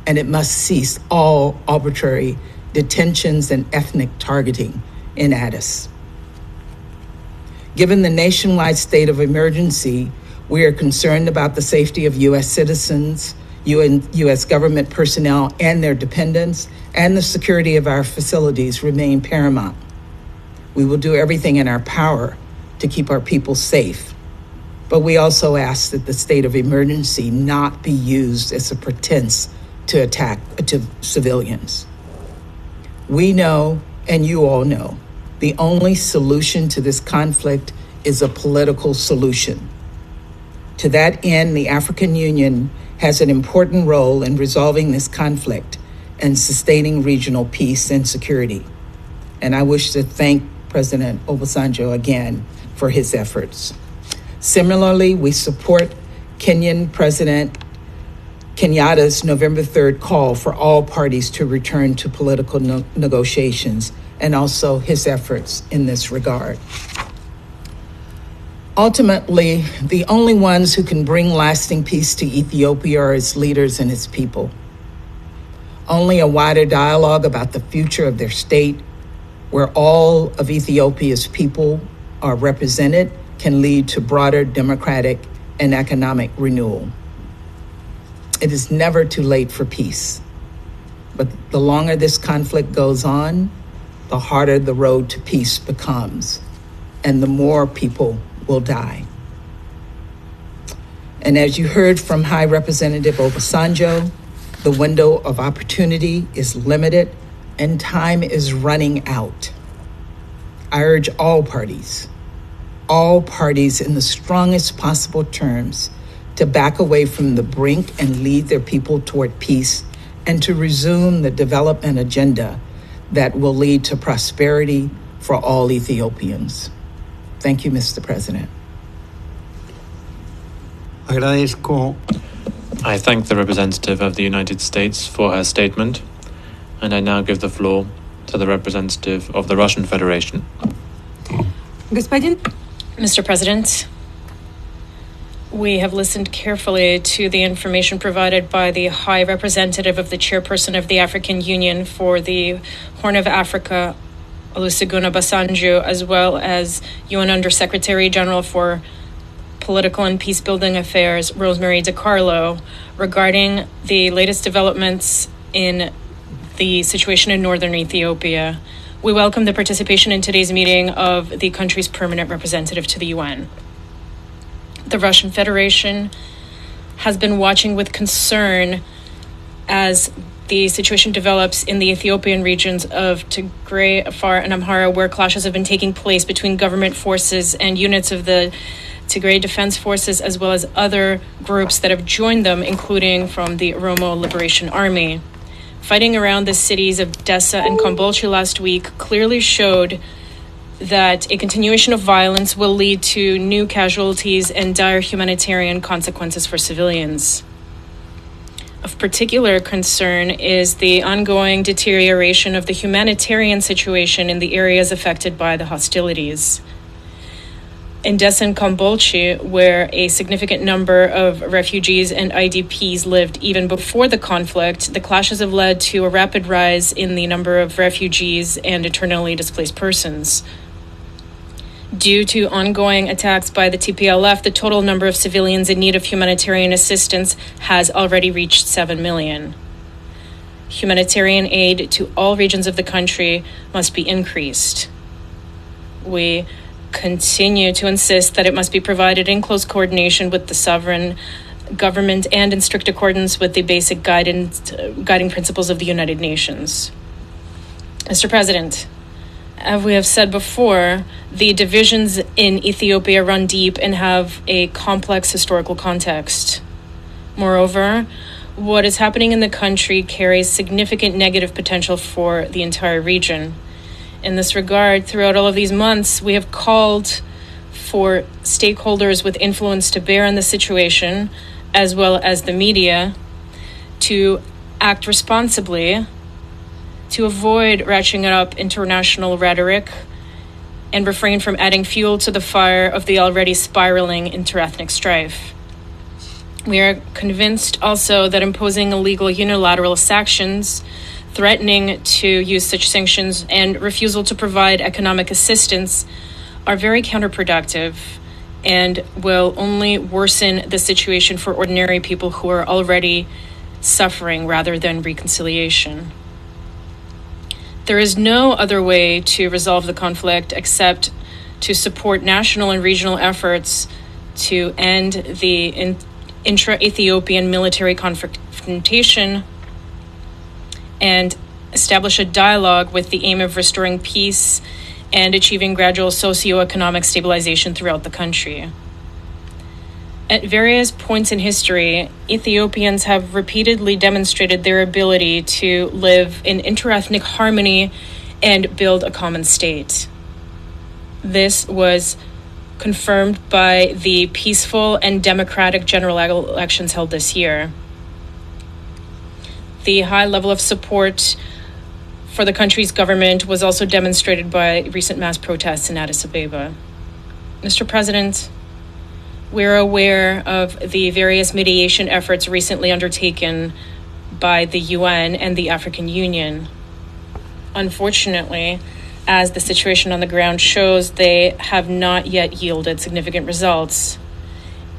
Speaker 11: And it must cease all arbitrary detentions, and ethnic targeting in Addis. Given the nationwide state of emergency, we are concerned about the safety of U.S. citizens, U.S. government personnel and their dependents, and the security of our facilities remain paramount. We will do everything in our power to keep our people safe, but we also ask that the state of emergency not be used as a pretense to attack civilians. We know, and you all know, the only solution to this conflict is a political solution. To that end, the African Union has an important role in resolving this conflict and sustaining regional peace and security. And I wish to thank President Obasanjo again for his efforts. Similarly, we support Kenyan President Kenyatta's November 3rd call for all parties to return to political negotiations, and also his efforts in this regard. Ultimately, the only ones who can bring lasting peace to Ethiopia are its leaders and its people. Only a wider dialogue about the future of their state, where all of Ethiopia's people are represented, can lead to broader democratic and economic renewal. It is never too late for peace, but the longer this conflict goes on, the harder the road to peace becomes, and the more people will die. And as you heard from High Representative Obasanjo, the window of opportunity is limited and time is running out. I urge all parties in the strongest possible terms to back away from the brink and lead their people toward peace, and to resume the development agenda that will lead to prosperity for all Ethiopians. Thank you, Mr. President.
Speaker 2: I thank the representative of the United States for her statement, and I now give the floor to the representative of the Russian Federation.
Speaker 9: Mr. President, we have listened carefully to the information provided by the High Representative of the Chairperson of the African Union for the Horn of Africa, Olusegun Obasanjo, as well as UN Undersecretary General for Political and Peacebuilding Affairs, Rosemary DiCarlo, regarding the latest developments in the situation in Northern Ethiopia. We welcome the participation in today's meeting of the country's permanent representative to the UN. The Russian Federation has been watching with concern as the situation develops in the Ethiopian regions of Tigray, Afar, and Amhara, where clashes have been taking place between government forces and units of the Tigray Defense Forces, as well as other groups that have joined them, including from the Oromo Liberation Army. Fighting around the cities of Dessa and Kombolchi last week clearly showed that a continuation of violence will lead to new casualties and dire humanitarian consequences for civilians. Of particular concern is the ongoing deterioration of the humanitarian situation in the areas affected by the hostilities. In Dessa and Kombolchi, where a significant number of refugees and IDPs lived even before the conflict, the clashes have led to a rapid rise in the number of refugees and internally displaced persons. Due to ongoing attacks by the TPLF, the total number of civilians in need of humanitarian assistance has already reached 7 million. Humanitarian aid to all regions of the country must be increased. We continue to insist that it must be provided in close coordination with the sovereign government and in strict accordance with the basic guiding principles of the United Nations. Mr. President, as we have said before, the divisions in Ethiopia run deep and have a complex historical context. Moreover, what is happening in the country carries significant negative potential for the entire region. In this regard, throughout all of these months, we have called for stakeholders with influence to bear on the situation, as well as the media, to act responsibly, to avoid ratcheting up international rhetoric, and refrain from adding fuel to the fire of the already spiraling interethnic strife. We are convinced also that imposing illegal unilateral sanctions threatening to use such sanctions and refusal to provide economic assistance are very counterproductive and will only worsen the situation for ordinary people who are already suffering rather than reconciliation. There is no other way to resolve the conflict except to support national and regional efforts to end the intra-Ethiopian military confrontation and establish a dialogue with the aim of restoring peace and achieving gradual socio-economic stabilization throughout the country. At various points in history, Ethiopians have repeatedly demonstrated their ability to live in interethnic harmony and build a common state. This was confirmed by the peaceful and democratic general elections held this year. The high level of support for the country's government was also demonstrated by recent mass protests in Addis Ababa. Mr. President, we're aware of the various mediation efforts recently undertaken by the UN and the African Union. Unfortunately, as the situation on the ground shows, they have not yet yielded significant results.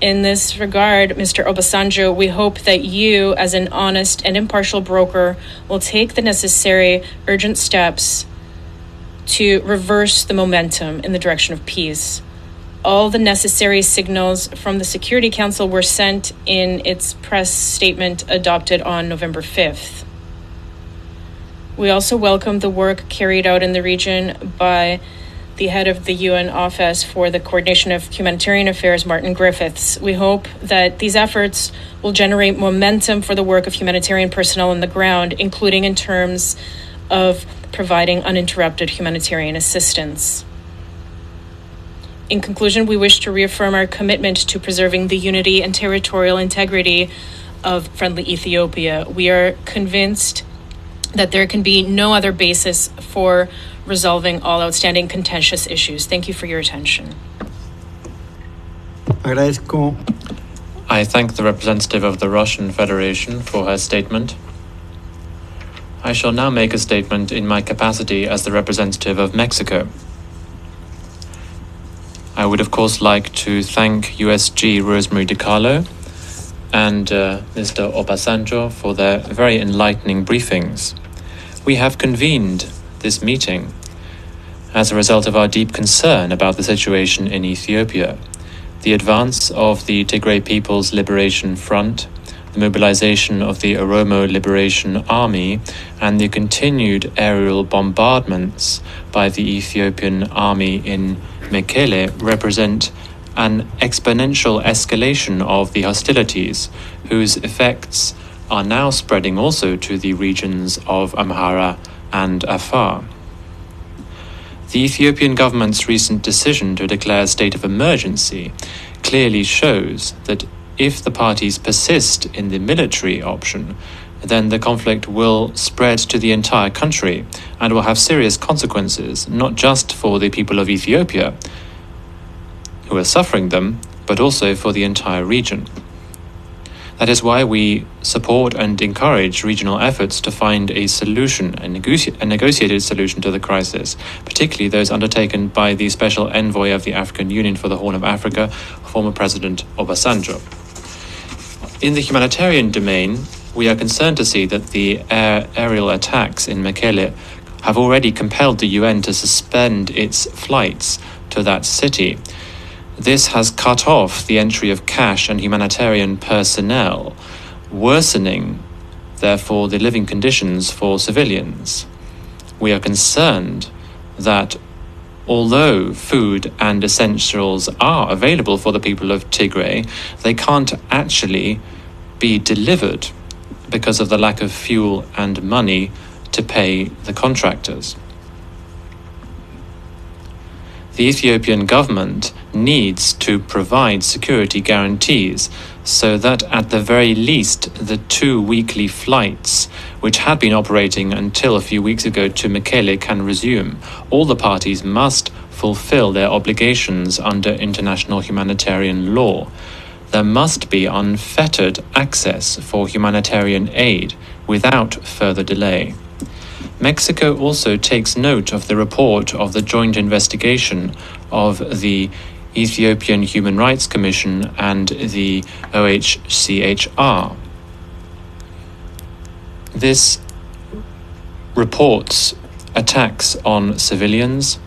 Speaker 9: In this regard, Mr. Obasanjo, we hope that you, as an honest and impartial broker, will take the necessary urgent steps to reverse the momentum in the direction of peace. All the necessary signals from the Security Council were sent in its press statement adopted on November 5th. We also welcome the work carried out in the region by the head of the UN Office for the Coordination of Humanitarian Affairs, Martin Griffiths. We hope that these efforts will generate momentum for the work of humanitarian personnel on the ground, including in terms of providing uninterrupted humanitarian assistance. In conclusion, we wish to reaffirm our commitment to preserving the unity and territorial integrity of friendly Ethiopia. We are convinced that there can be no other basis for resolving all outstanding contentious issues. Thank you for your attention.
Speaker 2: I thank the representative of the Russian Federation for her statement. I shall now make a statement in my capacity as the representative of Mexico. I would of course like to thank USG Rosemary DiCarlo and Mr. Obasanjo for their very enlightening briefings. We have convened this meeting as a result of our deep concern about the situation in Ethiopia, the advance of the Tigray People's Liberation Front, the mobilization of the Oromo Liberation Army, and the continued aerial bombardments by the Ethiopian army in Mekele represent an exponential escalation of the hostilities, whose effects are now spreading also to the regions of Amhara and Afar. The Ethiopian government's recent decision to declare a state of emergency clearly shows that if the parties persist in the military option, then the conflict will spread to the entire country and will have serious consequences, not just for the people of Ethiopia who are suffering them, but also for the entire region. That is why we support and encourage regional efforts to find a solution, a negotiated solution to the crisis, particularly those undertaken by the Special Envoy of the African Union for the Horn of Africa, former President Obasanjo. In the humanitarian domain, we are concerned to see that the aerial attacks in Mekele have already compelled the UN to suspend its flights to that city. This has cut off the entry of cash and humanitarian personnel, worsening, therefore, the living conditions for civilians. We are concerned that although food and essentials are available for the people of Tigray, they can't actually be delivered because of the lack of fuel and money to pay the contractors. The Ethiopian government needs to provide security guarantees so that at the very least the 2 weekly flights which had been operating until a few weeks ago to Mekele can resume. All the parties must fulfill their obligations under international humanitarian law. There must be unfettered access for humanitarian aid without further delay. Mexico also takes note of the report of the joint investigation of the Ethiopian Human Rights Commission and the OHCHR. This reports attacks on civilians,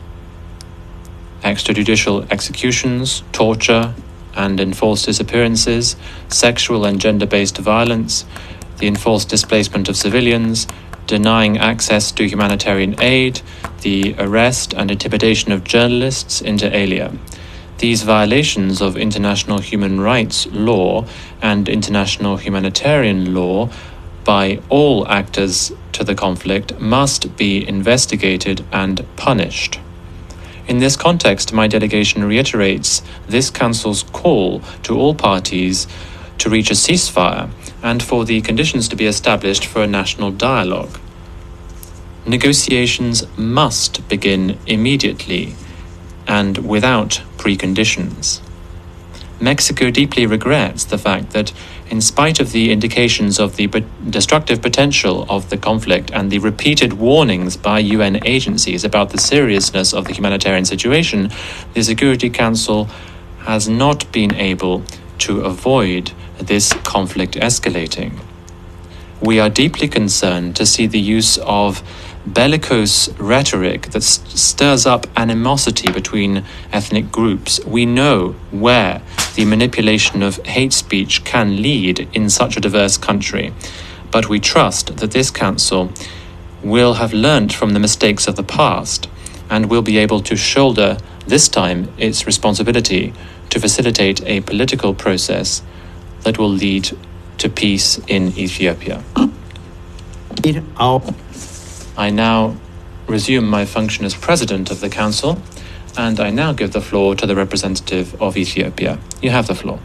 Speaker 2: extrajudicial executions, torture and enforced disappearances, sexual and gender-based violence, the enforced displacement of civilians, denying access to humanitarian aid, the arrest and intimidation of journalists inter alia. These violations of international human rights law and international humanitarian law by all actors to the conflict must be investigated and punished. In this context, my delegation reiterates this Council's call to all parties to reach a ceasefire and for the conditions to be established for a national dialogue. Negotiations must begin immediately and without preconditions. Mexico deeply regrets the fact that, in spite of the indications of the destructive potential of the conflict and the repeated warnings by UN agencies about the seriousness of the humanitarian situation, the Security Council has not been able to avoid this conflict escalating. We are deeply concerned to see the use of bellicose rhetoric that stirs up animosity between ethnic groups. We know where the manipulation of hate speech can lead in such a diverse country, but we trust that this Council will have learnt from the mistakes of the past and will be able to shoulder this time its responsibility to facilitate a political process that will lead to peace in Ethiopia. I now resume my function as President of the Council, and I now give the floor to the representative of Ethiopia. You have the floor.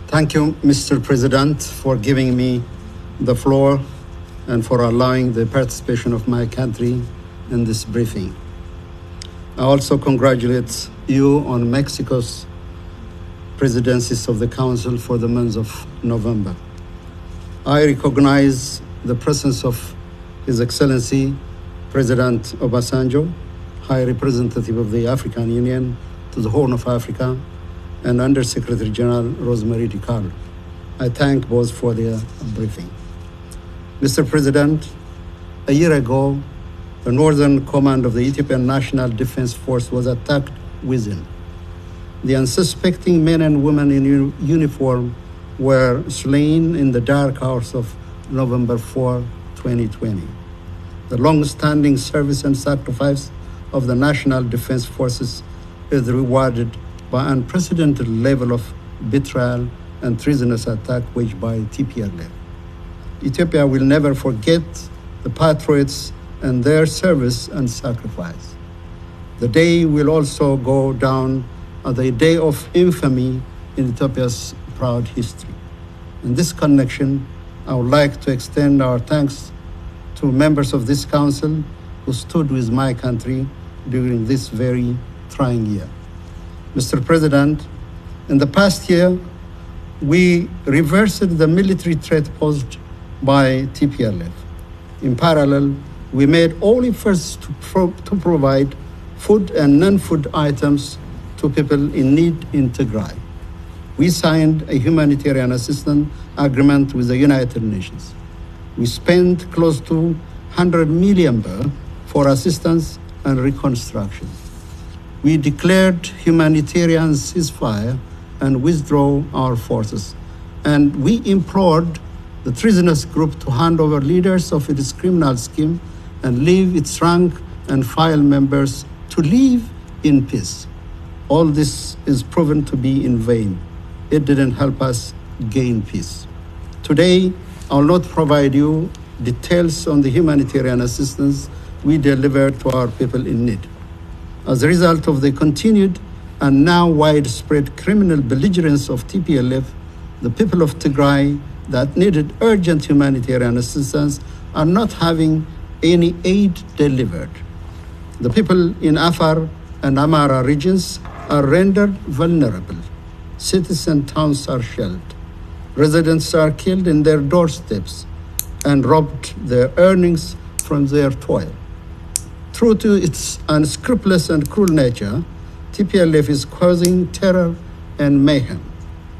Speaker 12: Thank you, Mr. President, for giving me the floor and for allowing the participation of my country in this briefing. I also congratulate you on Mexico's presidencies of the Council for the month of November. I recognize the presence of His Excellency President Obasanjo, High Representative of the African Union to the Horn of Africa, and Under Secretary General Rosemary DiCarlo. I thank both for their briefing. Mr. President, a year ago, the Northern Command of the Ethiopian National Defense Force was attacked within. The unsuspecting men and women in uniform were slain in the dark hours of November 4, 2020. The long-standing service and sacrifice of the National Defense Forces is rewarded by unprecedented level of betrayal and treasonous attack waged by TPLF. Ethiopia will never forget the patriots and their service and sacrifice. The day will also go down as a day of infamy in Ethiopia's proud history. In this connection, I would like to extend our thanks to members of this council who stood with my country during this very trying year. Mr. President, in the past year, we reversed the military threat posed by TPLF. In parallel, we made all efforts to provide food and non-food items to people in need in Tigray. We signed a humanitarian assistance agreement with the United Nations. We spent close to 100 million for assistance and reconstruction. We declared humanitarian ceasefire and withdraw our forces. And we implored the treasonous group to hand over leaders of its criminal scheme and leave its rank and file members to live in peace. All this is proven to be in vain. It didn't help us gain peace. Today, I will not provide you details on the humanitarian assistance we delivered to our people in need. As a result of the continued and now widespread criminal belligerence of TPLF, the people of Tigray that needed urgent humanitarian assistance are not having any aid delivered. The people in Afar and Amara regions are rendered vulnerable cities and towns are shelled. Residents are killed in their doorsteps and robbed their earnings from their toil. True to its unscrupulous and cruel nature, TPLF is causing terror and mayhem.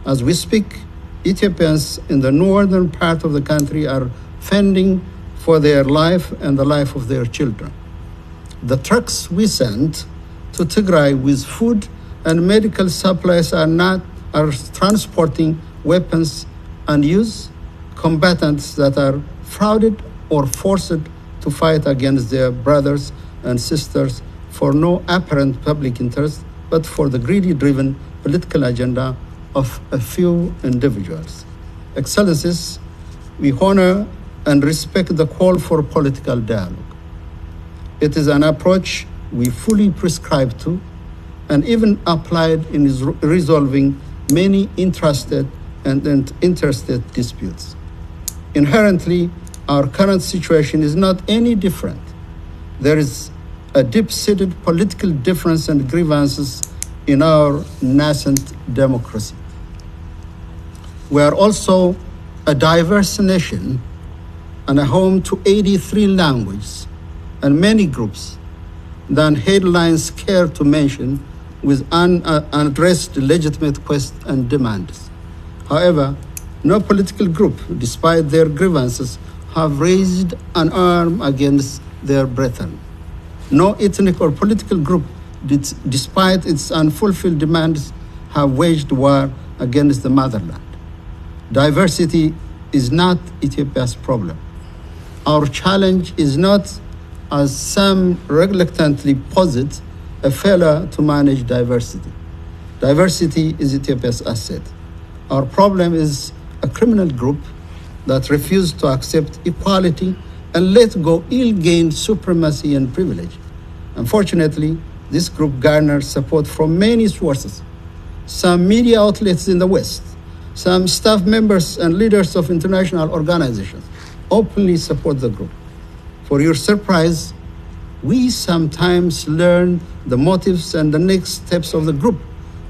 Speaker 12: As we speak, Ethiopians in the northern part of the country are fending for their life and the life of their children. The trucks we sent to Tigray with food and medical supplies are transporting weapons and use combatants that are frauded or forced to fight against their brothers and sisters for no apparent public interest, but for the greedy-driven political agenda of a few individuals. Excellencies, we honor and respect the call for political dialogue. It is an approach we fully prescribe to and even applied in resolving many interested and interstate disputes. Inherently, our current situation is not any different. There is a deep-seated political difference and grievances in our nascent democracy. We are also a diverse nation and a home to 83 languages and many groups than headlines care to mention with unaddressed legitimate questions and demands. However, no political group, despite their grievances, have raised an arm against their brethren. No ethnic or political group, despite its unfulfilled demands, have waged war against the motherland. Diversity is not Ethiopia's problem. Our challenge is not, as some reluctantly posit, a failure to manage diversity. Diversity is Ethiopia's asset. Our problem is a criminal group that refused to accept equality and let go ill-gained supremacy and privilege. Unfortunately, this group garners support from many sources. Some media outlets in the West, some staff members and leaders of international organizations openly support the group. For your surprise, we sometimes learn the motives and the next steps of the group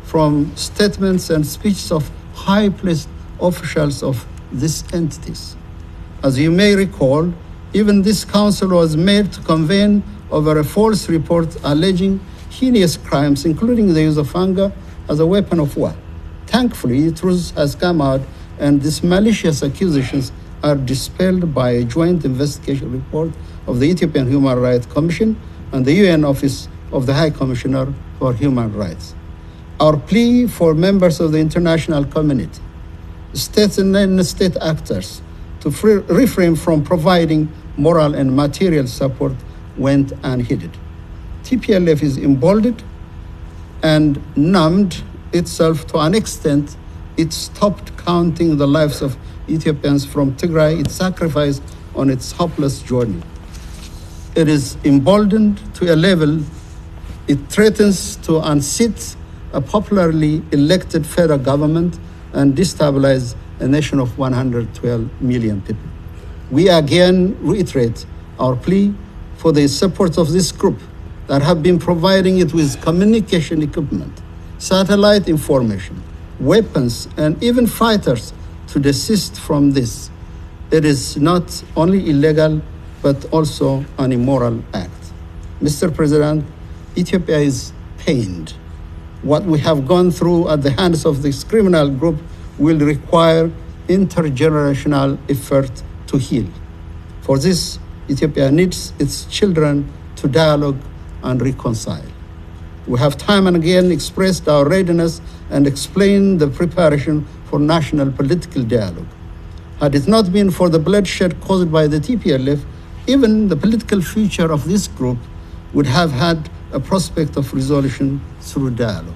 Speaker 12: from statements and speeches of high-placed officials of these entities. As you may recall, even this council was made to convene over a false report alleging heinous crimes, including the use of anger as a weapon of war. Thankfully, truth has come out, and these malicious accusations are dispelled by a joint investigation report of the Ethiopian Human Rights Commission and the UN Office of the High Commissioner for Human Rights. Our plea for members of the international community, states and non-state actors, to refrain from providing moral and material support went unheeded. TPLF is emboldened and numbed itself to an extent it stopped counting the lives of Ethiopians from Tigray, its sacrifice on its hopeless journey. It is emboldened to a level it threatens to unseat a popularly elected federal government and destabilize a nation of 112 million people. We again reiterate our plea for the support of this group that have been providing it with communication equipment, satellite information, weapons, and even fighters to desist from this. It is not only illegal, but also an immoral act. Mr. President, Ethiopia is pained. What we have gone through at the hands of this criminal group will require intergenerational effort to heal. For this, Ethiopia needs its children to dialogue and reconcile. We have time and again expressed our readiness and explained the preparation for national political dialogue. Had it not been for the bloodshed caused by the TPLF, even the political future of this group would have had a prospect of resolution through dialogue.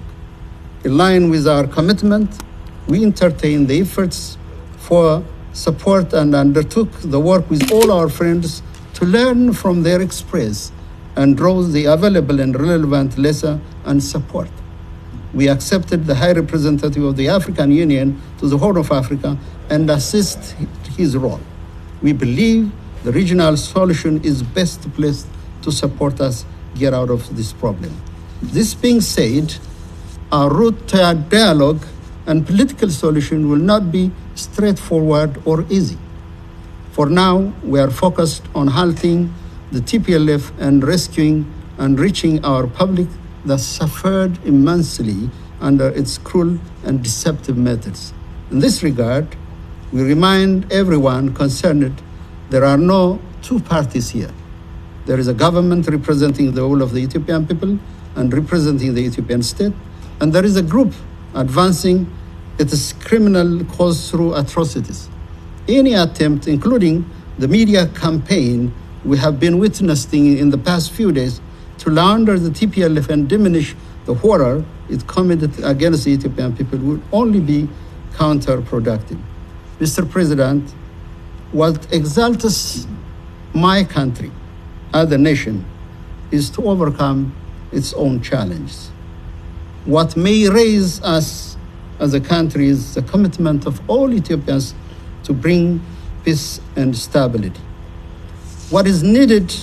Speaker 12: In line with our commitment, we entertained the efforts for support and undertook the work with all our friends to learn from their experience and draw the available and relevant lesson and support. We accepted the High Representative of the African Union to the Horn of Africa and assist his role. We believe the regional solution is best placed to support us get out of this problem. This being said, our route to dialogue and political solution will not be straightforward or easy. For now, we are focused on halting the TPLF and rescuing and reaching our public that suffered immensely under its cruel and deceptive methods. In this regard, we remind everyone concerned there are no two parties here. There is a government representing the whole of the Ethiopian people and representing the Ethiopian state, and there is a group advancing its criminal cause through atrocities. Any attempt, including the media campaign we have been witnessing in the past few days, to launder the TPLF and diminish the horror it committed against the Ethiopian people would only be counterproductive. Mr. President, what exalts my country as a nation is to overcome its own challenges. What may raise us as a country is the commitment of all Ethiopians to bring peace and stability. What is needed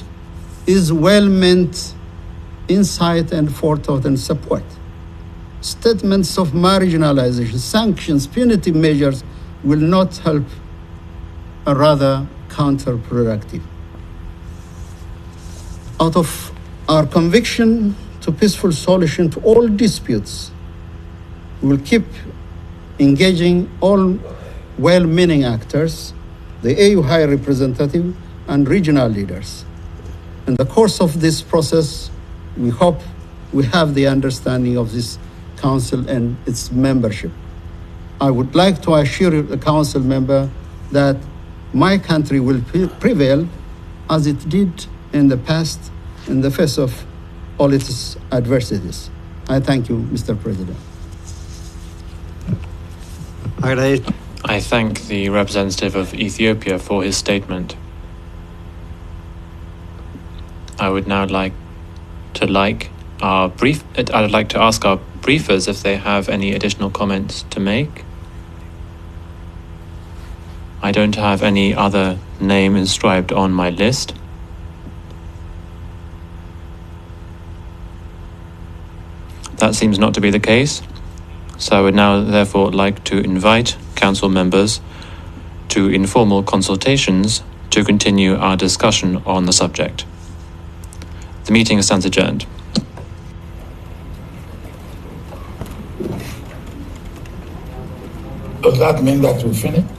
Speaker 12: is well-meant insight and forethought and support. Statements of marginalization, sanctions, punitive measures will not help, or rather counterproductive. Out of our conviction to peaceful solution to all disputes, we will keep engaging all well-meaning actors, the AU High Representative and regional leaders. In the course of this process, we hope we have the understanding of this Council and its membership. I would like to assure the Council member that my country will prevail as it did in the past in the face of all its adversities. I thank you, Mr. President.
Speaker 2: I thank the representative of Ethiopia for his statement. I would now like to ask our briefers if they have any additional comments to make. I don't have any other name inscribed on my list. That seems not to be the case. So I would now therefore like to invite Council members to informal consultations to continue our discussion on the subject. The meeting stands adjourned.
Speaker 13: Does that mean that we finished?